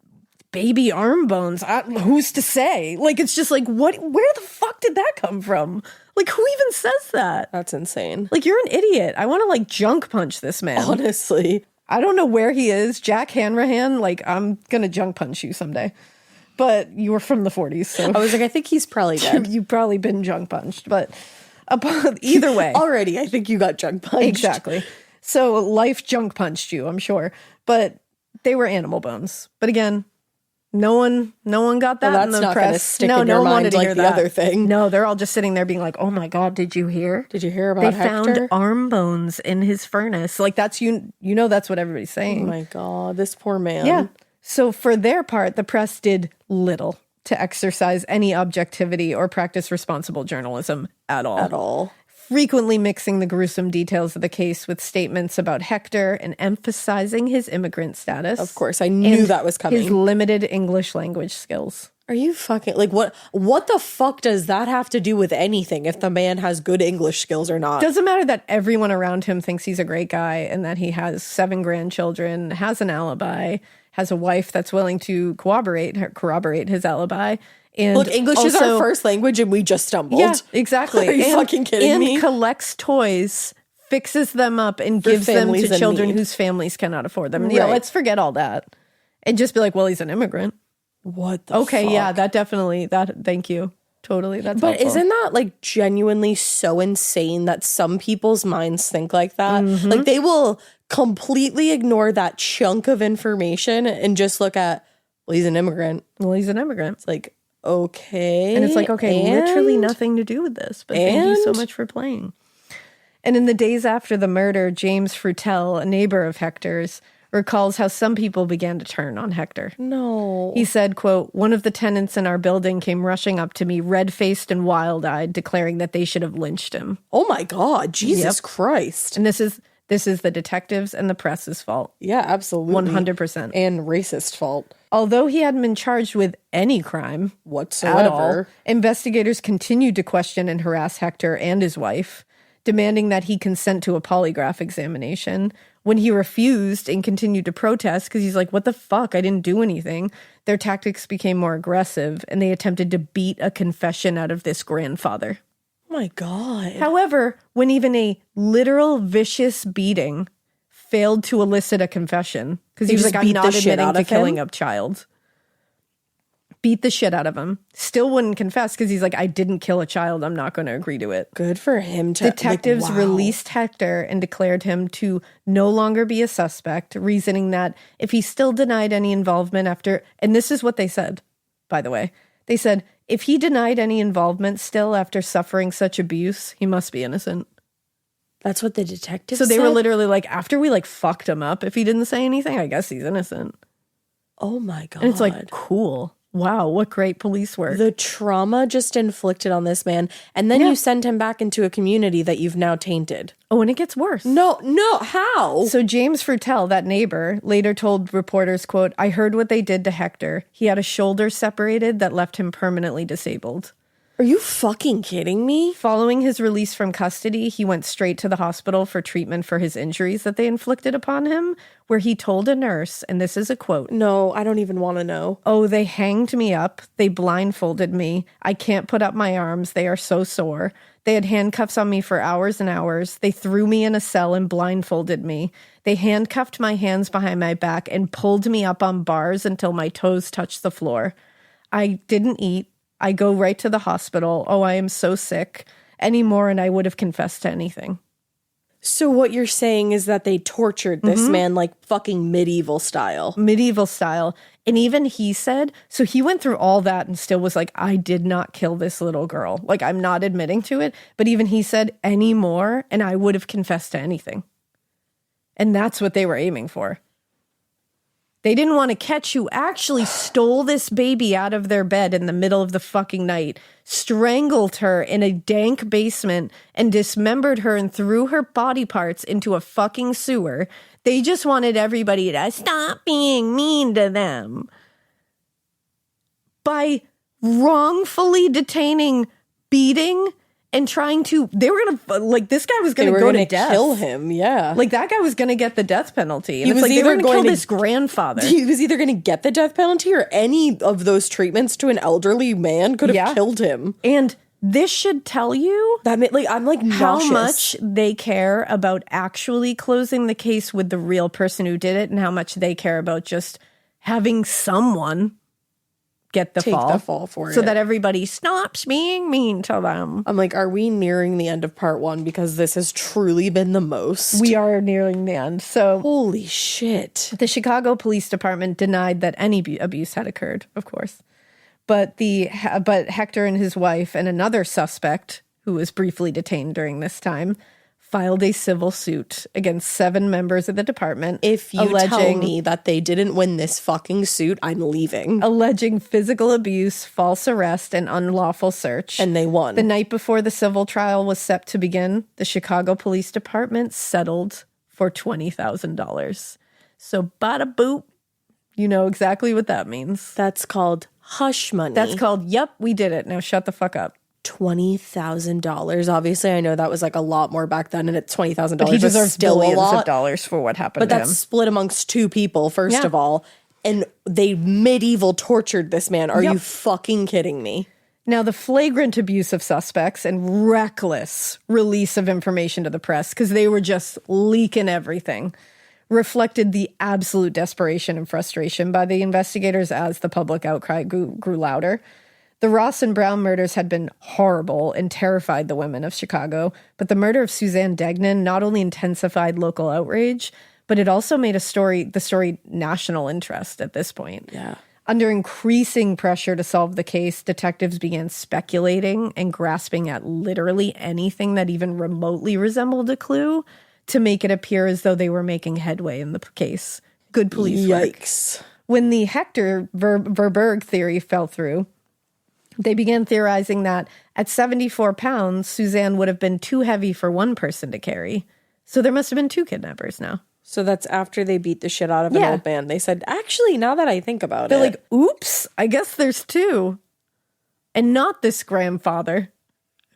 baby arm bones. Who's to say? Like, it's just like, what? Where the fuck did that come from? Like, who even says that? That's insane. Like, you're an idiot. I want to, like, junk punch this man. Honestly. I don't know where he is. Jack Hanrahan, like, I'm going to junk punch you someday. But you were from the 40s, so. I was like, I think he's probably dead. You've probably been junk punched. But either way. Already, I think you got junk punched. Exactly. So life junk punched you, I'm sure. But they were animal bones. But again, no one got that in the not press. Gonna stick no, in no your one mind wanted to like hear the that. other thing. No, they're all just sitting there being like, "Oh my god, did you hear? Did you hear about they Hector? found arm bones in his furnace?" Like, that's you know that's what everybody's saying. Oh my god, this poor man. Yeah. So for their part, the press did little to exercise any objectivity or practice responsible journalism at all. At all. Frequently mixing the gruesome details of the case with statements about Hector and emphasizing his immigrant status. Of course, I knew that was coming. His limited English language skills. Are you fucking, like, what the fuck does that have to do with anything if the man has good English skills or not? Doesn't matter that everyone around him thinks he's a great guy and that he has 7 grandchildren, has an alibi, has a wife that's willing to corroborate his alibi. And look, English is also, our first language and we just stumbled. Yeah, exactly. Are you fucking kidding me? And collects toys, fixes them up, and gives them families to in children need. whose families cannot afford them. Yeah, Right. let's forget all that. And just be like, well, he's an immigrant. What the Okay, fuck? yeah, thank you. Totally, that's But helpful. isn't that, like, genuinely so insane that some people's minds think like that? Mm-hmm. Like, they will completely ignore that chunk of information and just look at, well, he's an immigrant. Well, he's an immigrant. It's like, okay. And it's like, okay, and? literally nothing to do with this, but thank you so And? much for playing. And in the days after the murder, James Frutel, a neighbor of Hector's, recalls how some people began to turn on Hector. No. He said, quote, one of the tenants in our building came rushing up to me, red-faced and wild-eyed, declaring that they should have lynched him. Oh my God, Jesus Yep. Christ. And this is the detectives and the press's fault. Yeah, absolutely. 100%. And racist fault Although he hadn't been charged with any crime at all, whatsoever. investigators continued to question and harass Hector and his wife, demanding that he consent to a polygraph examination. When he refused and continued to protest because he's like, what the fuck? I didn't do anything. Their tactics became more aggressive and they attempted to beat a confession out of this grandfather. Oh my God. However, when even a literal vicious beating failed to elicit a confession, because he was just like, I'm beat not the shit admitting out to of killing him? a child. Beat the shit out of him. Still wouldn't confess because he's like, I didn't kill a child. I'm not going to agree to it. Good for him to Detectives like, wow. released Hector and declared him to no longer be a suspect, reasoning that if he still denied any involvement after, and this is what they said, by the way, they said, if he denied any involvement still after suffering such abuse, he must be innocent. That's what the detectives So they were said? literally like, after we like fucked him up, if he didn't say anything, I guess he's innocent. Oh my God. And it's like, cool. Wow, what great police work. The trauma just inflicted on this man. And then you send him back into a community that you've now tainted. Oh, and it gets worse. No, how? So James Frutel, that neighbor, later told reporters, quote, I heard what they did to Hector. He had a shoulder separated that left him permanently disabled. Are you fucking kidding me? Following his release from custody, he went straight to the hospital for treatment for his injuries that they inflicted upon him, where he told a nurse, and this is a quote, No, I don't even want to know. "Oh, they hanged me up. They blindfolded me. I can't put up my arms. They are so sore. They had handcuffs on me for hours and hours. They threw me in a cell and blindfolded me. They handcuffed my hands behind my back and pulled me up on bars until my toes touched the floor. I didn't eat. I go right to the hospital. Oh, I am so sick. Anymore, and I would have confessed to anything." So what you're saying is that they tortured this man like fucking medieval style. Medieval style. And even he said, so he went through all that and still was like, I did not kill this little girl. Like, I'm not admitting to it. But even he said, anymore, and I would have confessed to anything. And that's what they were aiming for. They didn't want to catch who actually stole this baby out of their bed in the middle of the fucking night, strangled her in a dank basement, and dismembered her and threw her body parts into a fucking sewer. They just wanted everybody to stop being mean to them. By wrongfully detaining, beating, and trying to, they were going to, like, this guy was going to go to death. Kill him, yeah. Like, that guy was going to get the death penalty. And He it's was like, they either were going to going kill to- this grandfather. He was either going to get the death penalty or any of those treatments to an elderly man could have Yeah. killed him. And this should tell you That made, like, I'm like how nauseous. much they care about actually closing the case with the real person who did it and how much they care about just having someone get the Take fall. the fall for so it. that everybody stops being mean to them. I'm like, are we nearing the end of part 1? Because this has truly been the most. We are nearing the end. So Holy shit. the Chicago Police Department denied that any abuse had occurred, of course. But Hector and his wife and another suspect, who was briefly detained during this time, filed a civil suit against 7 members of the department. If you tell me that they didn't win this fucking suit, I'm leaving. Alleging physical abuse, false arrest, and unlawful search. And they won. The night before the civil trial was set to begin, the Chicago Police Department settled for $20,000. So bada boop, you know exactly what that means. That's called hush money. That's called, yep, we did it. Now shut the fuck up. $20,000. Obviously, I know that was like a lot more back then, and it's $20,000. But he deserves still a billions lot. of dollars for what happened But to that's him. split amongst 2 people, first Yeah. of all. And they medieval tortured this man. Are Yep. you fucking kidding me? Now, the flagrant abuse of suspects and reckless release of information to the press, because they were just leaking everything, reflected the absolute desperation and frustration by the investigators as the public outcry grew louder. The Ross and Brown murders had been horrible and terrified the women of Chicago, but the murder of Suzanne Degnan not only intensified local outrage, but it also made the story national interest at this point. Yeah. Under increasing pressure to solve the case, detectives began speculating and grasping at literally anything that even remotely resembled a clue to make it appear as though they were making headway in the case. Good police work. Yikes. When the Hector Verberg theory fell through, they began theorizing that at 74 pounds, Suzanne would have been too heavy for one person to carry. So there must have been 2 kidnappers now. So that's after they beat the shit out of an Yeah. old man. They said, actually, now that I think about They're it. like, oops, I guess there's 2. And not this grandfather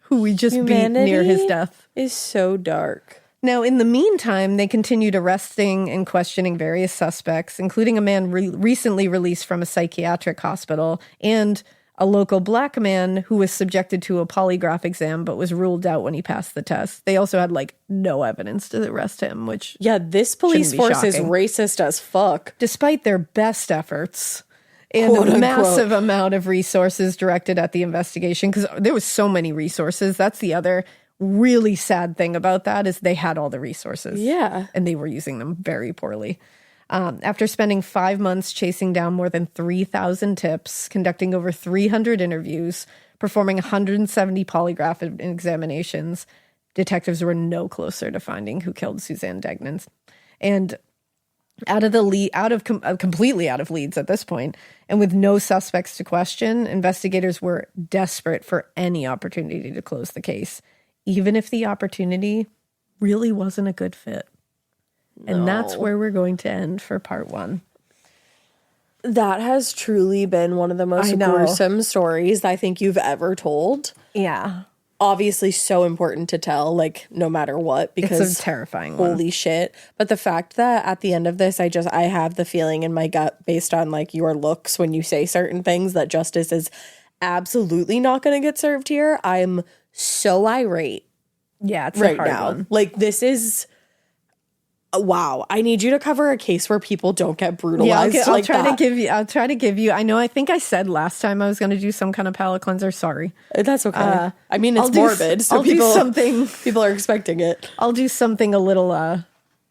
who we just beat near his death. Is so dark. Now, in the meantime, they continued arresting and questioning various suspects, including a man recently released from a psychiatric hospital and a local black man who was subjected to a polygraph exam but was ruled out when he passed the test. They also had like no evidence to arrest him, which Yeah, this police Shouldn't be force is shocking. racist as fuck. despite their best efforts and Quote, a unquote. massive amount of resources directed at the investigation, because there was so many resources. That's the other really sad thing about that is they had all the resources. Yeah. And they were using them very poorly. After spending 5 months chasing down more than 3,000 tips, conducting over 300 interviews, performing 170 polygraph examinations, detectives were no closer to finding who killed Suzanne Degnan. And completely out of leads at this point, and with no suspects to question, investigators were desperate for any opportunity to close the case, even if the opportunity really wasn't a good fit. And that's where we're going to end for part 1. That has truly been one of the most gruesome stories I think you've ever told. Yeah. Obviously so important to tell, like, no matter what, because it's a terrifying one. Holy shit. But the fact that at the end of this, I have the feeling in my gut, based on like your looks when you say certain things, that justice is absolutely not going to get served here. I'm so irate. Yeah, it's right a hard now. one. Like, this is wow. I need you to cover a case where people don't get brutalized. Yeah, I'll try to give you. I think I said last time I was going to do some kind of palate cleanser. Sorry. That's okay. I mean, it's morbid, so I'll do something. People are expecting it. I'll do something a little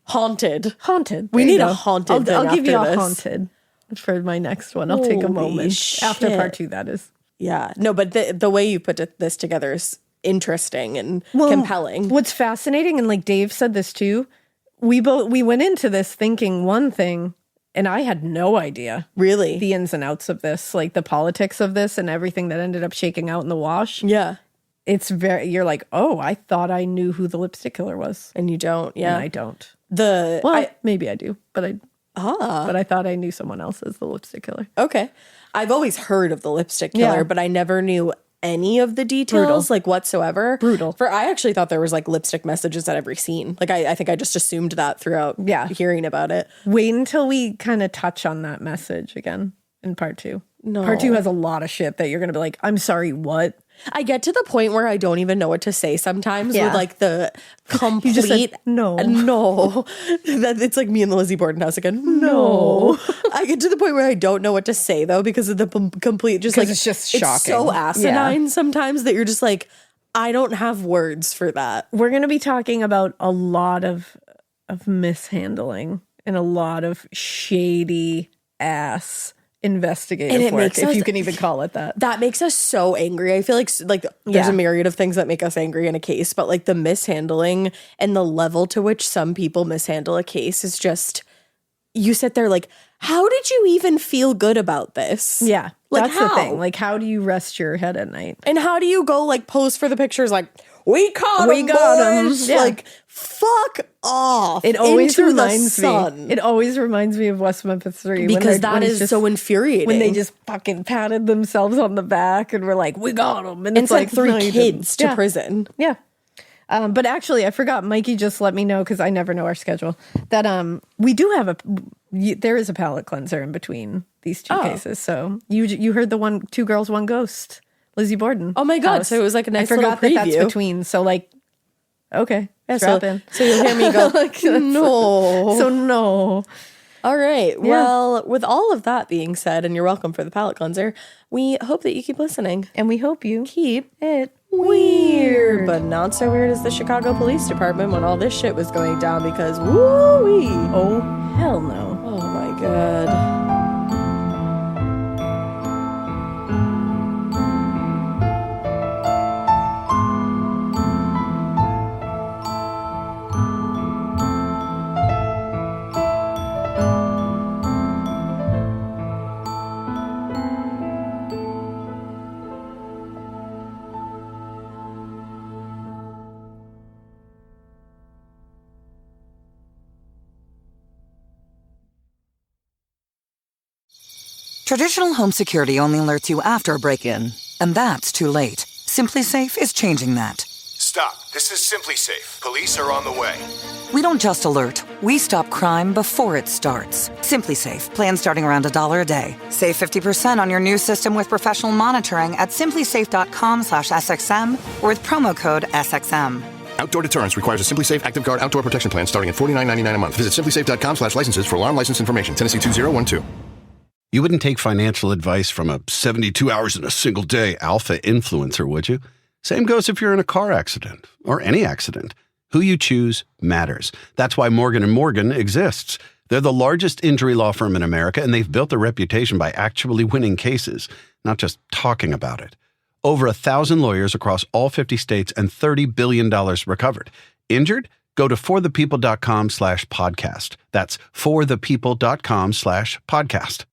haunted. Haunted. We need a haunted. I'll give you a this. haunted for my next one. I'll take a moment after part 2. That is. Yeah. No, but the way you put this together is interesting and compelling. What's fascinating, and like Dave said this too, we went into this thinking one thing, and I had no idea really the ins and outs of this, like the politics of this and everything that ended up shaking out in the wash. Yeah. You're like, oh, I thought I knew who the lipstick killer was. And you don't. Yeah. And I don't. Maybe I do, but I thought I knew someone else as the lipstick killer. Okay. I've always heard of the lipstick killer, but I never knew any of the details, like whatsoever. Brutal. I actually thought there was like lipstick messages at every scene. Like I think I just assumed that throughout hearing about it. Wait until we kind of touch on that message again in part 2. No. Part 2 has a lot of shit that you're going to be like, I'm sorry, what? I get to the point where I don't even know what to say sometimes with like the complete you just said, no. It's like me and the Lizzie Borden house again. No. I get to the point where I don't know what to say though, because of the complete just like it's just shocking. It's so asinine sometimes that you're just like, I don't have words for that. We're going to be talking about a lot of mishandling and a lot of shady ass investigative work, if you can even call it that. That makes us so angry. I feel like there's a myriad of things that make us angry in a case, but like the mishandling and the level to which some people mishandle a case is just, you sit there like, how did you even feel good about this? Yeah. Like, that's the thing. Like, how do you rest your head at night? And how do you go like pose for the pictures like, we got him, Yeah. Like, fuck off. It always reminds me. It always reminds me of West Memphis 3. Because that is so infuriating. When they just fucking patted themselves on the back and were like, we got him. And it's like 3 kids to prison. Yeah. But actually, I forgot. Mikey just let me know, because I never know our schedule, that we do have there is a palate cleanser in between these 2 cases. So you heard the 2 girls, 1 ghost. Lizzie Borden. Oh my God. house. So it was like a nice little preview. I forgot that's between. So like, okay. Yeah, strap in. So you'll hear me go, no. So no. All right. Yeah. Well, with all of that being said, and you're welcome for the palate cleanser, we hope that you keep listening. And we hope you keep it weird. But not so weird as the Chicago Police Department when all this shit was going down, because woo-wee. Oh, hell no. Oh my God. Traditional home security only alerts you after a break-in, and that's too late. Simply Safe is changing that. Stop. This is Simply Safe. Police are on the way. We don't just alert, we stop crime before it starts. Simply Safe, plan starting around $1 a day. Save 50% on your new system with professional monitoring at simplysafe.com/SXM or with promo code SXM. Outdoor deterrence requires a Simply Safe Active Guard outdoor protection plan starting at $49.99 a month. Visit simplysafe.com/licenses for alarm license information. Tennessee 2012. You wouldn't take financial advice from a 72 hours in a single day alpha influencer, would you? Same goes if you're in a car accident or any accident. Who you choose matters. That's why Morgan & Morgan exists. They're the largest injury law firm in America, and they've built a reputation by actually winning cases, not just talking about it. Over 1,000 lawyers across all 50 states and $30 billion recovered. Injured? Go to forthepeople.com/podcast. That's forthepeople.com/podcast.